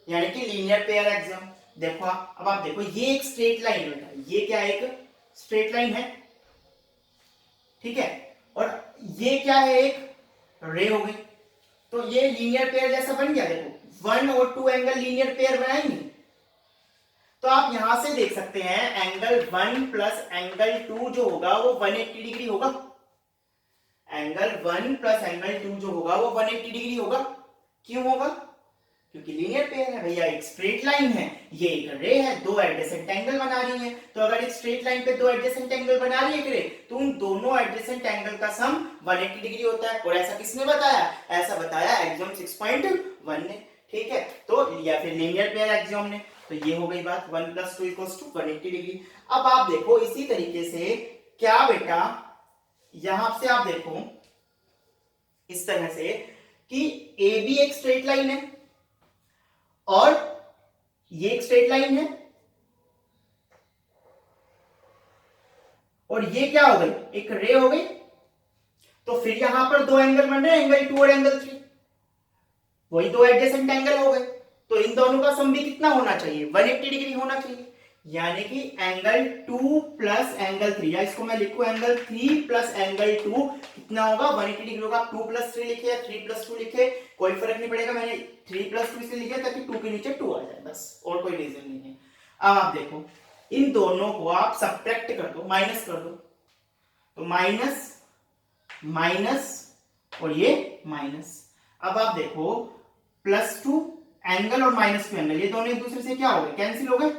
यानी कि लीनियर पेयर एग्जाम। देखो अब आप देखो ये एक स्ट्रेट लाइन है, ये क्या एक स्ट्रेट लाइन है, ठीक है, और ये क्या है एक रे हो गई, तो ये लीनियर पेयर जैसा बन गया। देखो 1 और 2 एंगल लीनियर पेयर बनाएंगे, तो आप यहां से देख सकते हैं एंगल 1 प्लस एंगल 2 जो होगा वो 180 डिग्री होगा। एंगल 1 प्लस एंगल 2 जो होगा वो 180 डिग्री होगा। क्यों होगा? क्योंकि लीनियर पेयर है भैया, एक स्ट्रेट लाइन है, ये एक रे है, दो एडजेसेंट एंगल बना रही है। तो अगर एक स्ट्रेट लाइन पे दो एडजेसेंट एंगल बना रही है एक रे, तो उन दोनों एडजेसेंट एंगल का सम 180 डिग्री होता है। और ऐसा किसने बताया? ऐसा बताया एग्जाम 6.1 ने, ठीक है, तो या फिर लीनियर पेयर एग्जाम ने। तो ये हो गई बात 1 + 2 = 180 डिग्री। अब आप देखो इसी तरीके से क्या बेटा, यहां से आप देखो इस तरह से कि ए भी एक स्ट्रेट लाइन है और ये एक स्ट्रेट लाइन है, और ये क्या हो गई? एक रे हो गई। तो फिर यहां पर दो एंगल बन रहे हैं, एंगल 2 और एंगल 3, वही दो एडजेसेंट एंगल हो गए। तो इन दोनों का सम भी कितना होना चाहिए? 180 डिग्री होना चाहिए। यानी कि एंगल 2 प्लस एंगल 3, या इसको मैं लिखूं एंगल 3 प्लस एंगल 2 कितना होगा? 180 डिग्री होगा। 2 + 3 लिखे या 3 + 2 लिखे, कोई फर्क नहीं पड़ेगा। मैंने 3 + 2 इसलिए लिखा ताकि 2 के नीचे 2 आ जाए, बस, और कोई रीजन नहीं है। अब आप देखो इन दोनों को आप सब्ट्रैक्ट कर दो, माइनस कर दो, तो माइनस माइनस और ये माइनस। अब आप देखो +2 एंगल और -2 एंगल, ये दोनों एक दूसरे से क्या हो गए? कैंसिल हो गए।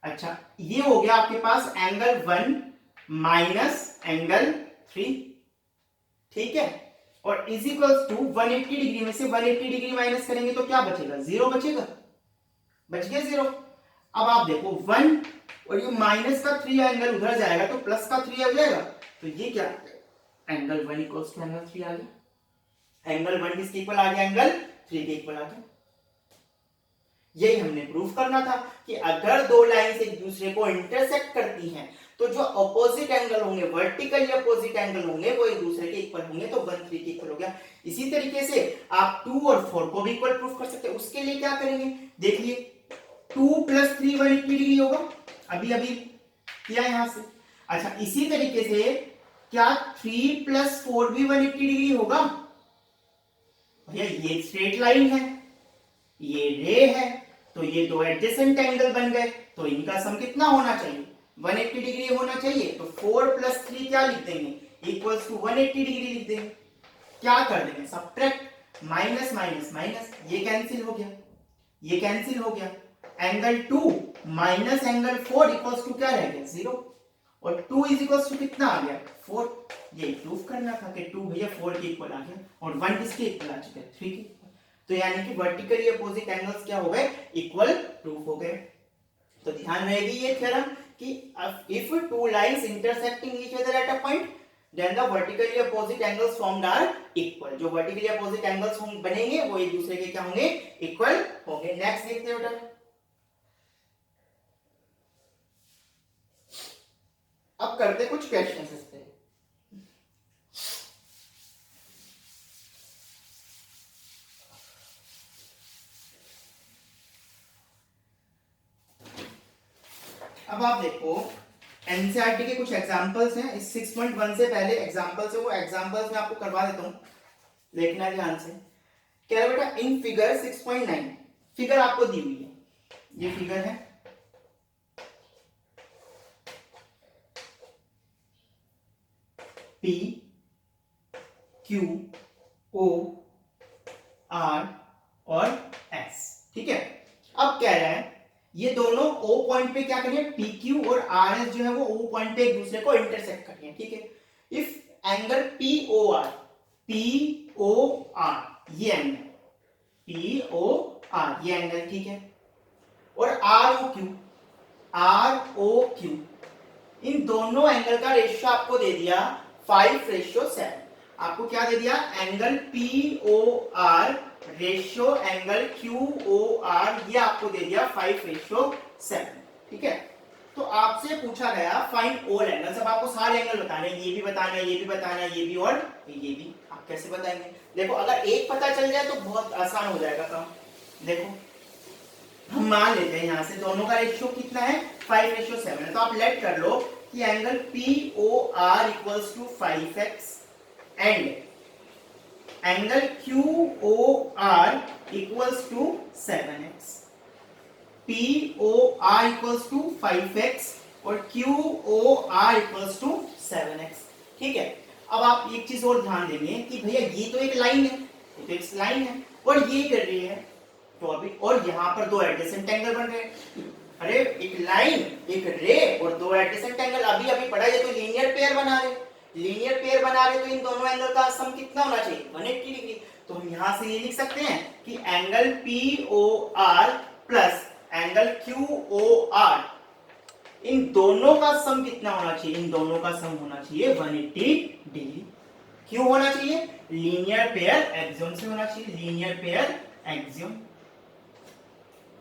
अच्छा, ये हो गया आपके पास एंगल 1 माइनस एंगल 3, ठीक है, और इज इक्वल्स टू 180 डिग्री में से 180 डिग्री माइनस करेंगे तो क्या बचेगा? 0 बचेगा, बच गया 0। अब आप देखो 1 और ये माइनस का 3 एंगल उधर जाएगा तो प्लस का 3 आ जाएगा, तो ये क्या? एंगल 1 इक्वल्स टू एंगल 3 आ गया। एंगल 1 किसके इक्वल आ गया? एंगल 3 के इक्वल आ गया। यही हमने प्रूफ करना था कि अगर दो लाइंस एक दूसरे को इंटरसेक्ट करती हैं तो जो अपोजिट एंगल होंगे, वर्टिकली अपोजिट एंगल होंगे, वो एक दूसरे के इक्वल होंगे। तो 1 3 के इक्वल हो गया। इसी तरीके से आप 2 और 4 को भी इक्वल प्रूफ कर सकते हैं। उसके लिए क्या करेंगे? देखिए 2 + 3 180 डिग्री होगा, अभी अभी किया यहां से। अच्छा, इसी तरीके से क्या 3 + 4 भी 180 डिग्री होगा? भैया ये स्ट्रेट लाइन है, ये रे है, तो ये दो एडजेसेंट एंगल बन गए, तो इनका सम कितना होना चाहिए? 180 डिग्री होना चाहिए। तो 4 + 3 क्या लिख देंगे? इक्वल्स टू 180 डिग्री लिख देंगे। क्या कर देंगे? सब्ट्रैक्ट, माइनस माइनस माइनस, ये कैंसिल हो गया, ये कैंसिल हो गया। Angle 2 minus angle 4 equals to क्या रह गया? 0, और 2 इज इक्वल्स टू कितना आ गया? 4। ये प्रूफ करना था कि 2 भैया 4 के इक्वल आ गया, और 1 किसके इक्वल आ चुका है? 3 के। तो यानी कि वर्टिकली अपोजिट एंगल्स क्या हो गए? इक्वल प्रूफ हो गए। तो ध्यान रहेगी ये थ्योरम कि if two lines intersecting each other at a point then the vertically opposite angles formed are equal. जो वर्टिकली अपोजिट एंगल्स बनेंगे वो एक दूसरे के क्या होंगे? इक्वल होंगे। नेक्स्ट देखते हैं बेटा, अब करते कुछ क्वेश्चंस इस पे। अब आप देखो एनसीईआरटी के कुछ एग्जांपल्स हैं। इस 6.1 से पहले एग्जांपल्स है, वो एग्जांपल्स मैं आपको करवा देता हूं, देखना ध्यान से। कह रहा बेटा इन फिगर 6.9, फिगर आपको दी हुई है, ये फिगर है, P Q O R और S, ठीक है। अब कह रहा है ये दोनों O पॉइंट पे क्या करेंगे? PQ और RS जो है वो O पॉइंट पे एक दूसरे को इंटरसेक्ट करेंगे, ठीक है। इफ एंगल POR ये एंगल POR ये एंगल, ठीक है, और ROQ इन दोनों एंगल का रेशियो आपको दे दिया 5:7। आपको क्या दे दिया? Angle POR ratio angle QOR ये आपको दे दिया 5:7, ठीक है। तो आपसे पूछा गया फाइंड ऑल एंगल्स। अब आपको सारे एंगल बताने हैं, ये भी बताना है, ये भी बताना है, ये भी और ये भी। आप कैसे बताएंगे? देखो अगर एक पता चल जाए तो बहुत आसान हो जाएगा काम। देखो हम मान लेते हैं यहां से दोनों का रेशियो कितना है 5:7 है, तो आप लेट कर लो कि angle POR equals to 5x and angle QOR equals to 7x। POR equals to 5x और QOR इक्वल्स टू 7x, ठीक है। अब आप एक चीज और ध्यान देंगे कि भैया ये तो एक लाइन है, ये तो एक लाइन है और ये कर रही है, तो अभी और यहाँ पर दो एडजेसेंट एंगल बन रहे हैं। अरे एक लाइन, एक रे और दो एडजेसेंट एंगल, अभी अभी पढ़ा, ये तो लीनियर पेयर बना रहे, लीनियर पेयर बना रहे, तो इन दोनों एंगल का सम कितना होना चाहिए 180 डिग्री। तो हम यहां से ये लिख सकते हैं कि angle POR plus angle QOR इन दोनों का सम कितना होना चाहिए? इन दोनों का सम होना चाहिए 180 डिग्री। क्यों होना चाहिए? लीनियर पेयर एक्सियम से होना चाहिए, लीनियर पेयर एक्सियम,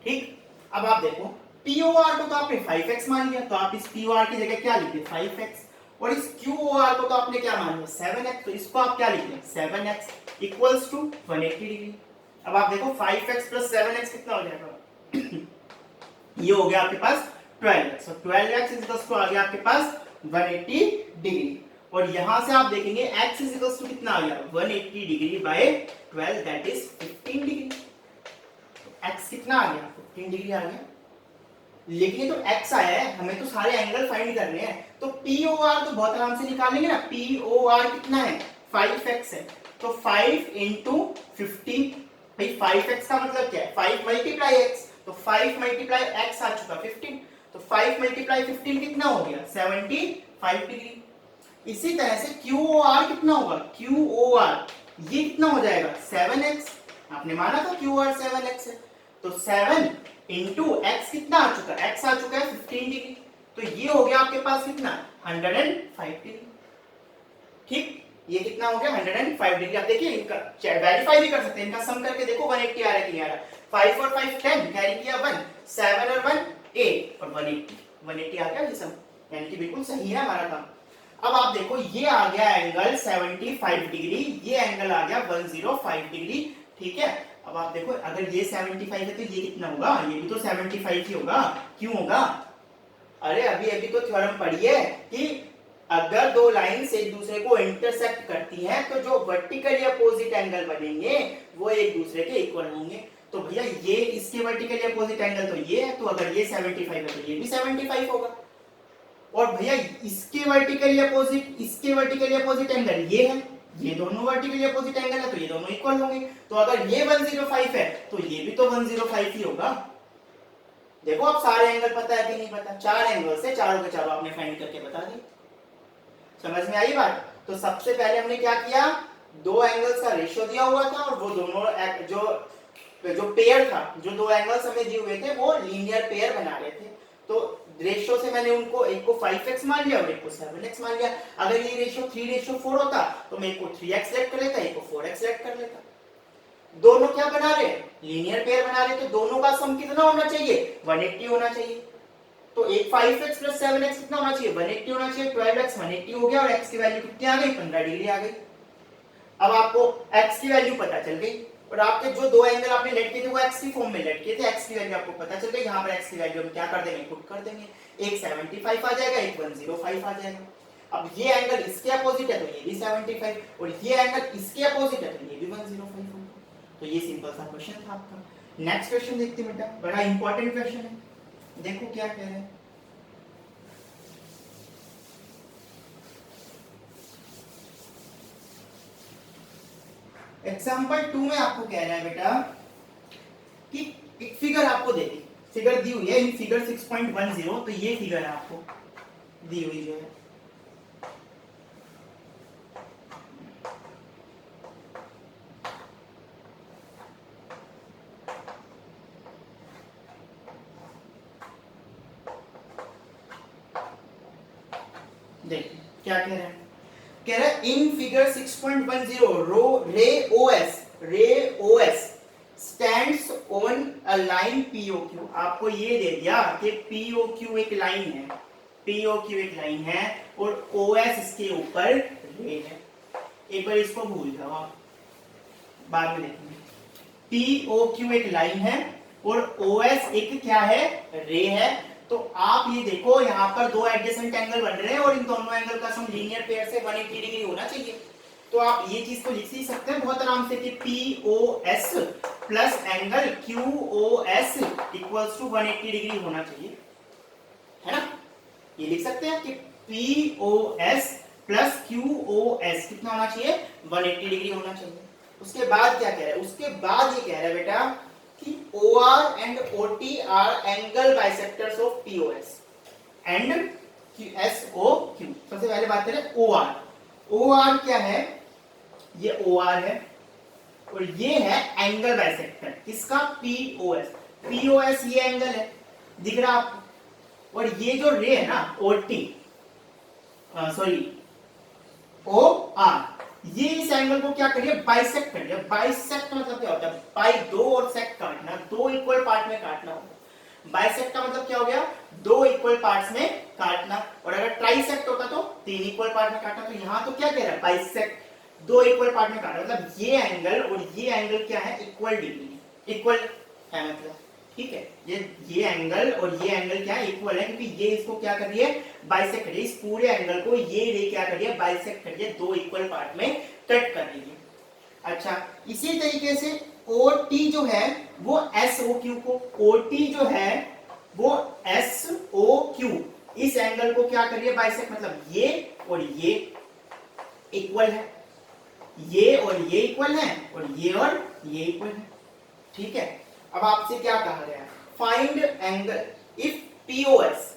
ठीक। अब आप देखो POR को तो आपने 5x मान लिया, तो आप इस POR की जगह क्या लिखते 5x, और इस QOR को तो आपने क्या मान लिया 7x, तो इसको आप क्या लिख लें 7x इक्वल्स टू 180 डिग्री। अब आप देखो 5x प्लस 7x कितना हो जाएगा ये हो गया आपके पास 12x, और 12x इक्वल्स टू आ गया आपके पास 180 डिग्री। और यहां से आप देखेंगे x इक्वल्स टू कितना आ गया 180 degree bye 12 that is 15 degree. x कितना आ गया 15 डिग्री आ गया। लेकिन ये तो x आया है, हमें तो सारे एंगल फाइंड करने हैं, तो POR तो बहुत आराम से निकाल लेंगे ना। POR कितना है 5x है, तो 5 इंटू 15, भाई 5x का मतलब क्या है 5 मल्टीप्लाई x, तो 5 मल्टीप्लाई x आ चुका 15, तो 5 मल्टीप्लाई 15 कितना हो गया 75 डिग्री। इसी तरह से QOR कितना होगा, QOR ये कितना हो जाएगा 7x, आपने माना था QOR 7x है, तो 7 इंटू x कितना आ चुका है, x आ चुका है 15 डिग्री, तो ये हो गया आपके पास कितना 105 डिग्री, ठीक। ये कितना हो गया 105 डिग्री। आप देखिए इनका वेरीफाई भी कर सकते हैं, इनका सम करके देखो 180 आ रहा है कि नहीं आ रहा। 5 और 5 10 कैरी किया 1, 7 और 1 8 और 180 आ गया ये सम, यानी कि बिल्कुल सही है हमारा काम। अब आप देखो ये आ गया एंगल 75 डिग्री, ये एंगल आ गया 105 डिग्री, ठीक है। अब आप देखो अगर ये 75 है तो ये कितना होगा, ये भी तो 75 ही होगा। क्यों होगा? अरे अभी अभी तो थ्योरम पढ़ी है कि अगर दो लाइंस एक दूसरे को इंटरसेक्ट करती हैं तो जो वर्टिकली अपोजिट एंगल बनेंगे वो एक दूसरे के इक्वल होंगे। तो भैया ये इसके वर्टिकली अपोजिट एंगल तो ये है, तो अगर ये 75 है तो ये भी 75 होगा। और भैया इसके वर्टिकली अपोजिट एंगल ये है, ये दोनों वर्टिकली अपोजिट एंगल है, तो ये दोनों इक्वल होंगे। तो अगर ये 105 है तो ये भी तो 105 ही होगा। देखो अब सारे एंगल पता है कि नहीं पता, चार एंगल से चारों के चारों आपने फाइंड करके बता दी। समझ में आई बात? तो सबसे पहले हमने क्या किया, दो एंगल्स का रेशियो दिया हुआ था और वो दोनों जो पेयर था, जो दो एंगल्स हमें दिए हुए थे वो लीनियर पेयर बना रहे थे, तो रेशियो से मैंने उनको एक को 5x मान लिया और एक को 7x मान लिया। अगर ये रेशियो 3:4 होता तो मैं एक को 3x सेलेक्ट कर लेता, एक को 4x सेलेक्ट कर लेता। दोनों क्या बना रहे हैं, लीनियर पेयर बना रहे, तो दोनों का सम कितना होना चाहिए 180 होना चाहिए। तो एक 5x प्लस 7x कितना होना चाहिए 180 होना चाहिए। 12x 180 हो गया और x की वैल्यू कितनी आ गई 15 डिग्री आ गई। अब आपको x की वैल्यू पता चल गई और आपके जो दो एंगल आपने लेट किए थे वो x की फॉर्म में लेट किए थे, x की वैल्यू आपको पता चल गई। यहाँ पर x की वैल्यू हम क्या कर देंगे पुट कर देंगे, एक 75 आ जाएगा, एक 105 आ जाएगा। अब ये एंगल इसके अपोजिट है तो ये भी 75 और ये एंगल इसके अपोजिट है तो ये भी 105 होगा। तो ये सिंपल सा क्वेश्चन था आपका। नेक्स्ट क्वेश्चन देखते हैं बेटा, बड़ा इंपॉर्टेंट क्वेश्चन है, देखो क्या कह रहे हैं। एग्जाम्पल 2 में आपको कह रहा है बेटा कि एक फिगर आपको दे दी, फिगर दी हुई है इन फिगर 6.10, तो ये फिगर है आपको दी हुई जो है, देखिए क्या कह रहा है, कह रहा है in figure 6.10 ray OS ray O S stands on a line POQ। आपको ये दे दिया कि POQ एक लाइन है, POQ एक लाइन है और OS इसके ऊपर रे है। एक बार इसको भूल जाओ आप, बाद में देखेंगे। POQ एक लाइन है और OS एक क्या है, रे है। तो आप ये देखो यहाँ पर दो एडजेसेंट एंगल बन रहे हैं और इन दोनों एंगल का सम लीनियर पेयर से 180 डिग्री होना चाहिए। तो आप ये चीज तो लिख ही सकते हैं बहुत आराम से कि POS plus angle QOS equals to 180 degree होना चाहिए, है ना। ये लिख सकते हैं कि POS प्लस QOS कितना होना चाहिए, 180 डिग्री होना चाहिए। उसके बाद क्या कह रहा है, उसके बाद ये कह रहा है बेटा कि OR and OT R angle bisectors of POS and SOQ। सबसे पहले बात करें OR। OR क्या है, ये OR है और ये है एंगल बाइसेक्टर किसका, POS। POS ये एंगल है, दिख रहा आपको, और ये जो रे है ना OT सॉरी OR, ये इस एंगल को क्या करिए, बाइसेक्ट करिए। बाइसेक्ट मतलब क्या होता है, बाई दो और सेक्ट काटना, दो इक्वल पार्ट में काटना होगा। बाइसेक्ट का मतलब क्या हो गया, दो इक्वल पार्ट्स में काटना। और अगर ट्राइसेक्ट होता तो तीन इक्वल पार्ट में काटना। तो यहां तो क्या कह रहा है, बाइसेक्ट, दो इक्वल पार्ट में काटना, मतलब ये एंगल और ये एंगल क्या है, इक्वल डिग्री, इक्वल है मतलब, ठीक है। ये एंगल और ये एंगल क्या है, इक्वल है, क्योंकि ये इसको क्या कर रही है, बाइसेक्ट कर रही है। इस पूरे एंगल को ये रे क्या कर रही है, बाइसेक्ट कर रही है, दो इक्वल पार्ट में कट कर रही है। अच्छा, इसी तरीके से OT जो है वो SOQ को, OT जो है वो SOQ इस एंगल को क्या कर रही है, बाइसेक्ट, मतलब ये और ये इक्वल है, ये और ये इक्वल है और ये इक्वल है, ठीक है। अब आपसे क्या कहा गया है, फाइंड एंगल इफ POS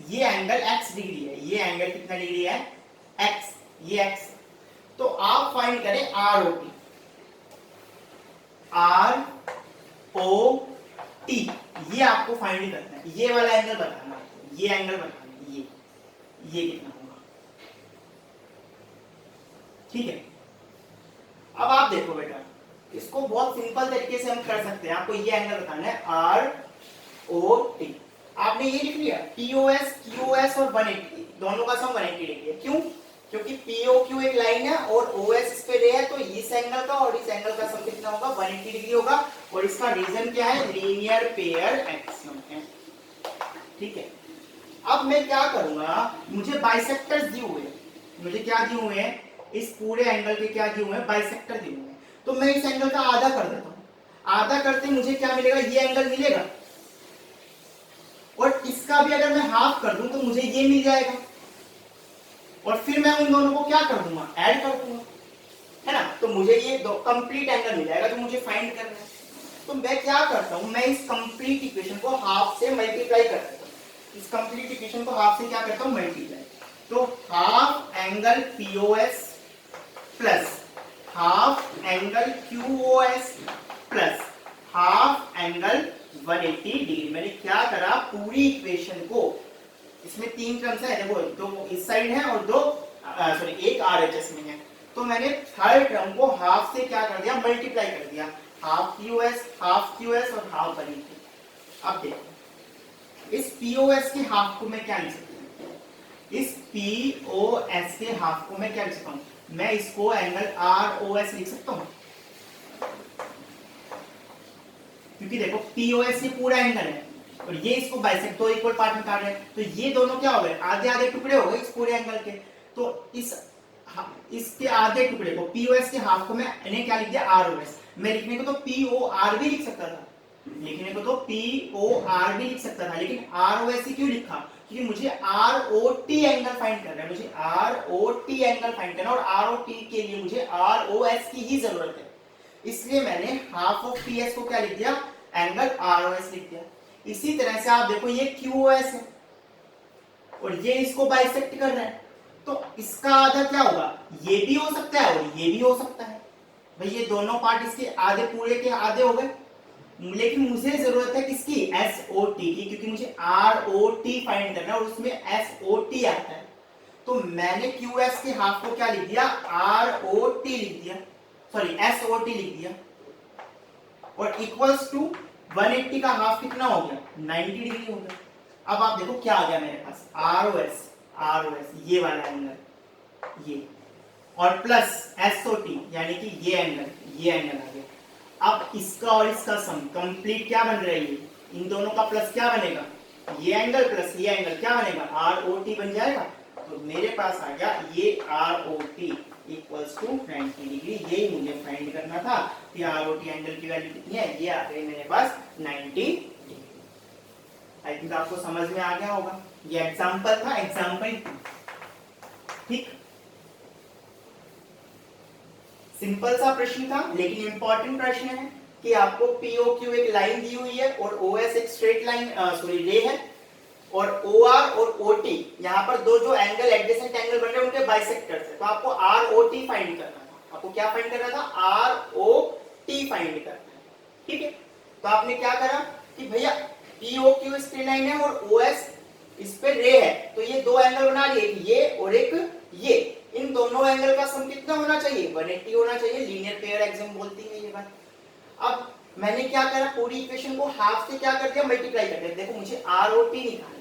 ये एंगल x डिग्री है, ये एंगल कितना डिग्री है, x, ये x। तो आप फाइंड करें ROT, ये आपको फाइंड करना है, ये वाला एंगल बताना है, ये एंगल बताना है, ये कितना होगा, ठीक है। अब आप देखो बेटा, इसको बहुत सिंपल तरीके से हम कर सकते हैं। आपको ये एंगल बताना है ROT, आपने ये लिख लिया, POS QOS और 180 दोनों का सम 180 डिग्री है। क्यों, क्योंकि POQ एक लाइन है और OS इस पे रे है, तो इस एंगल का और इस एंगल का सम कितना होगा, 180 डिग्री होगा। और इसका रीजन क्या है, लीनियर पेयर एक्सियम है, ठीक है। अब मैं क्या करूंगा, मुझे बाइसेक्टर्स दिए हुए, मुझे क्या दिए हुए हैं, इस पूरे एंगल के क्या दिए हुए हैं, बाइसेक्टर दिए हुए हैं। तो मैं इस एंगल का आधा कर देता हूं, आधा करते मुझे क्या मिलेगा, ये एंगल मिलेगा, और इसका भी अगर मैं हाफ कर दूं तो मुझे ये मिल जाएगा, और फिर मैं उन दोनों को क्या कर दूंगा, ऐड कर दूंगा, है ना। तो मुझे ये दो कंप्लीट एंगल मिल जाएगा, तो मुझे फाइंड करना है। तो मैं क्या करता हूं, मैं इस कंप्लीट इक्वेशन को हाफ से मल्टीप्लाई कर देता हूं, इस कंप्लीट इक्वेशन को हाफ से क्या करता हूं, मल्टीप्लाई। तो half angle POS plus half angle QOS plus half angle 180 degree. मैंने क्या करा, पूरी इक्वेशन को, इसमें तीन टर्म्स है देखो, दो इस साइड है और दो सॉरी एक RHS में है, तो मैंने थर्ड टर्म को हाफ से क्या कर दिया, मल्टीप्लाई कर दिया, हाफ QS और हाफ 180। अब देखो, इस POS के हाफ को मैं क्या लिख सकता हूँ, इस POS के हाफ को मैं क्या लिख सकता हूँ, मैं इसको एंगल ROS लिख सकता हूँ, क्योंकि देखो POS ये पूरा एंगल है और ये इसको बाइसेक्ट, दो इक्वल पार्ट में काट रहे हैं, तो ये दोनों क्या हो गए, आधे आधे टुकड़े हो गए इस पूरे एंगल के। तो इसके आधे टुकड़े को, POS के हाफ को मैंने क्या लिख दिया, ROS। मैं लिखने को तो POR भी लिख सकता था, लिखने को तो POR भी लिख सकता था, लेकिन ROS ही क्यों लिखा, क्योंकि मुझे ROT एंगल फाइंड करना है, मुझे ROT एंगल फाइंड करना है, और ROT के लिए मुझे ROS की ही जरूरत है। इसलिए मैंने हाफ ऑफ PS को क्या लिख दिया, एंगल ROS लिख दिया। इसी तरह से आप देखो, ये QOS है और ये इसको बाइसेक्ट कर रहा है, तो इसका आधा क्या होगा, ये भी हो सकता है और ये भी हो सकता है। भाई ये दोनों पार्ट इसके आधे पूरे के आधे हो गए, लेकिन मुझे जरूरत है किसकी, SOT की, क्योंकि मुझे ROT फाइंड करना है और उसमें SOT आता है। तो मैंने क्यू एस के हाफ को क्या लिख दिया, आर ओ टी लिख दिया, सॉरी एस ओ टी लिख दिया, और इक्वल्स टू 180 का हाफ कितना हो गया, 90 डिग्री हो गया। अब आप देखो क्या आ गया मेरे पास, आर ओ एस ये वाला एंगल ये, और प्लस एस ओ टी यानी कि ये एंगल आ गया। अब इसका और इसका सम कंप्लीट क्या बन रहा है, इन दोनों का प्लस क्या बनेगा, ये एंगल प्लस ये एंगल क्या बनेगा, आर ओ टी बन जाएगा। तो मेरे पास आ गया ये R O T equals to 90 degree. यही मुझे फाइंड करना था कि आर ओ टी एंगल की वैल्यू कितनी है, ये आ गई मेरे पास 90 डिग्री। आई थिंक आपको समझ में आ गया होगा, ये एग्जांपल था, एग्जांपल ठीक, सिंपल सा प्रश्न था लेकिन इंपॉर्टेंट प्रश्न है कि आपको पीओक्यू एक लाइन दी हुई है और ओएस एक स्ट्रेट लाइन सॉरी रे है, और ओआर और ओटी यहाँ पर दो जो एंगल एडजेसेंट एंगल बन रहे हैं उनके बाइसेक्टर्स है। तो आपको आर ओ टी फाइंड करना था, आपको क्या फाइंड करना था, आर ओ टी फाइंड करना है, ठीक है। तो आपने क्या करा कि भैया पीओक्यू स्ट्रेट लाइन है और ओएस इस पे रे है, तो ये दो एंगल बना लिए, ये और एक ये, इन दोनों एंगल का सम कितना होना चाहिए, 180 होना चाहिए। लीनियर पेयर एग्जाम बोलती है ये बात। अब मैंने क्या करा, पूरी इक्वेशन को हाफ से क्या कर दिया, मल्टीप्लाई कर दिया। देखो मुझे आर ओ टी निकालना है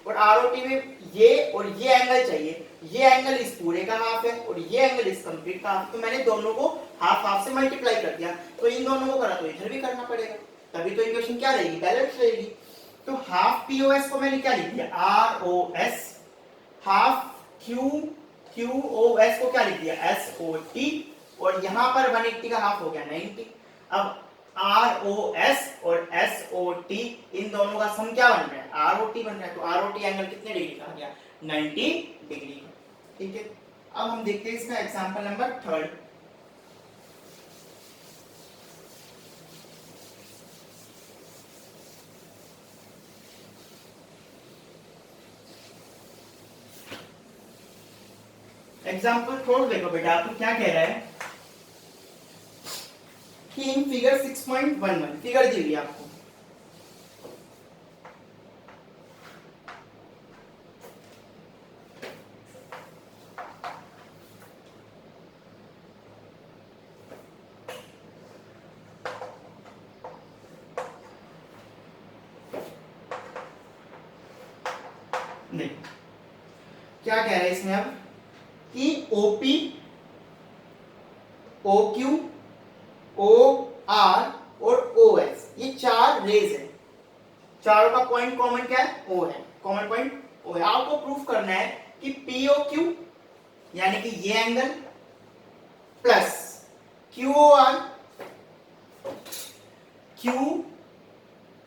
और आर ओ टी में ये और ये एंगल चाहिए, ये एंगल इस पूरे का हाफ है और ये एंगल इस कंप्लीट का हाफ, तो मैंने दोनों को हाफ हाफ से मल्टीप्लाई कर दिया। तो इन दोनों को करा तो इधर भी करना पड़ेगा, तभी तो इक्वेशन क्या रहेगी, बैलेंस रहेगी। तो हाफ पीओएस को मैंने क्या लिख दिया, R O S, half Q O S को क्या लिख दिया, एस ओ टी, और यहां पर 180 का हाफ हो गया 90। अब आर ओ एस और एस ओ टी इन दोनों का सम क्या बन रहा है, आर ओ टी बन रहा है। तो आर ओ टी एंगल कितने डिग्री का आ गया, 90 डिग्री का, ठीक है। अब हम देखते हैं इसका एग्जांपल नंबर 3। एग्जाम्पल छोड़ देखो बेटा, आपको क्या कह रहा है कि इन फिगर 6.11 फिगर दी हुई आपको, नहीं क्या कह रहा है इसमें अब कि ओपी, ओक्यू, ओ आर और ओ एस ये चार रेज है, चारों का पॉइंट कॉमन क्या है, ओ है, कॉमन पॉइंट ओ है। आपको प्रूफ करना है कि पीओक्यू यानी कि ये angle plus Q O R,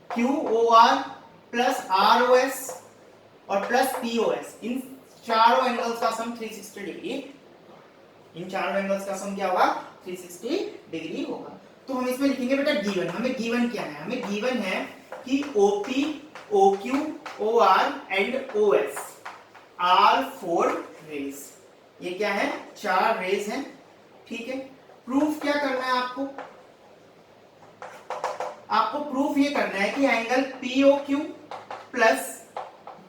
Q O R plus R O S और प्लस पी ओ एस, इन चारों एंगल्स का सम 360 डिग्री, इन चारों एंगल्स का सम क्या होगा, 360 डिग्री होगा। तो हम इसमें लिखेंगे बेटा गिवन, हमें गिवन क्या है, हमें गिवन है कि OP, OQ, O R and O S are 4 rays, ये क्या है, 4 रेज हैं, ठीक है। प्रूफ क्या करना है आपको, आपको प्रूफ ये करना है कि angle POQ plus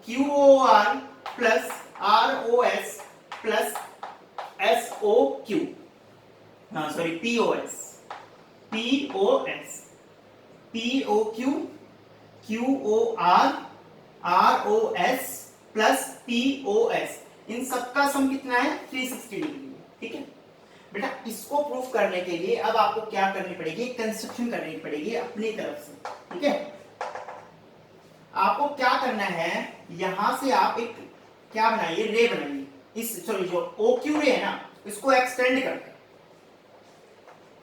Q O R plus R O S plus S O Q, हाँ sorry P O S, P O Q, Q O R O S plus P O S, इन सबका sum कितना है, 360 degree, ठीक है बेटा। इसको proof करने के लिए अब आपको क्या करनी पड़ेगी, कंस्ट्रक्शन करनी पड़ेगी अपनी तरफ से, ठीक है। आपको क्या करना है, यहां से आप एक क्या बनाइए, रे बनाइए, इस सॉरी जो OQ रे है ना इसको एक्सटेंड कर दें,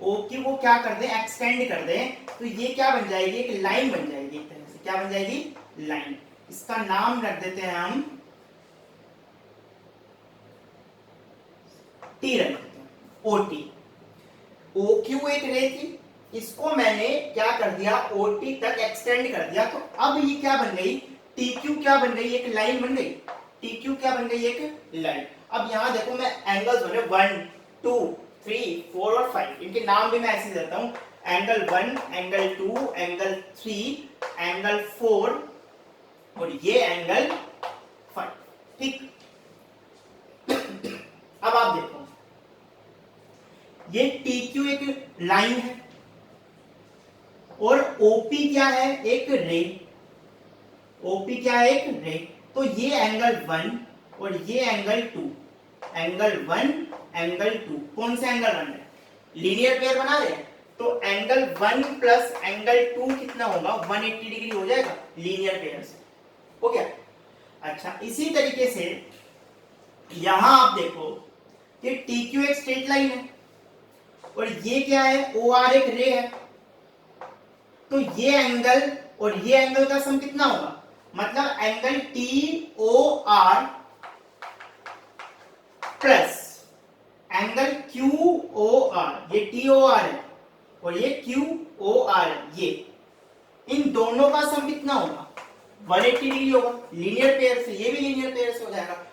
OQ को क्या कर दें, एक्सटेंड कर दें, तो ये क्या बन जाएगी, एक लाइन बन जाएगी, एक तरह से क्या बन जाएगी, लाइन। इसका नाम रख देते हैं हम टी, रख देते हैं OT। OQ एक रे थी, इसको मैंने क्या कर दिया, OT तक एक्सटेंड कर दिया, तो अब ये क्या बन गई, TQ क्या बन गई, एक लाइन बन गई, TQ क्या बन गई, एक लाइन। अब यहां देखो मैं एंगल्स बने 1 2 3 4 और 5, इनके नाम भी मैं ऐसे देता हूं, एंगल 1, एंगल 2, एंगल 3, एंगल 4 और ये एंगल 5, ठीक। ये TQ एक लाइन है और OP क्या है, एक रे। OP क्या है, एक रे। तो ये एंगल 1 और ये एंगल 2, एंगल 1 एंगल 2, कौन सा एंगल बन रहा है, लीनियर पेयर बना रहे हैं। तो एंगल 1 प्लस एंगल 2 कितना होगा, 180 डिग्री हो जाएगा लीनियर पेयर से, हो गया। अच्छा, इसी तरीके से यहां आप देखो कि TQ एक स्ट्रेट लाइन है और ये क्या है, OR एक रे है। तो ये एंगल और ये एंगल का सम कितना होगा, मतलब angle TOR plus angle QOR, ये TOR है और ये QOR है, ये इन दोनों का सम कितना होगा, 180 डिग्री होगा लीनियर पेयर से, ये भी लीनियर पेयर से हो जाएगा।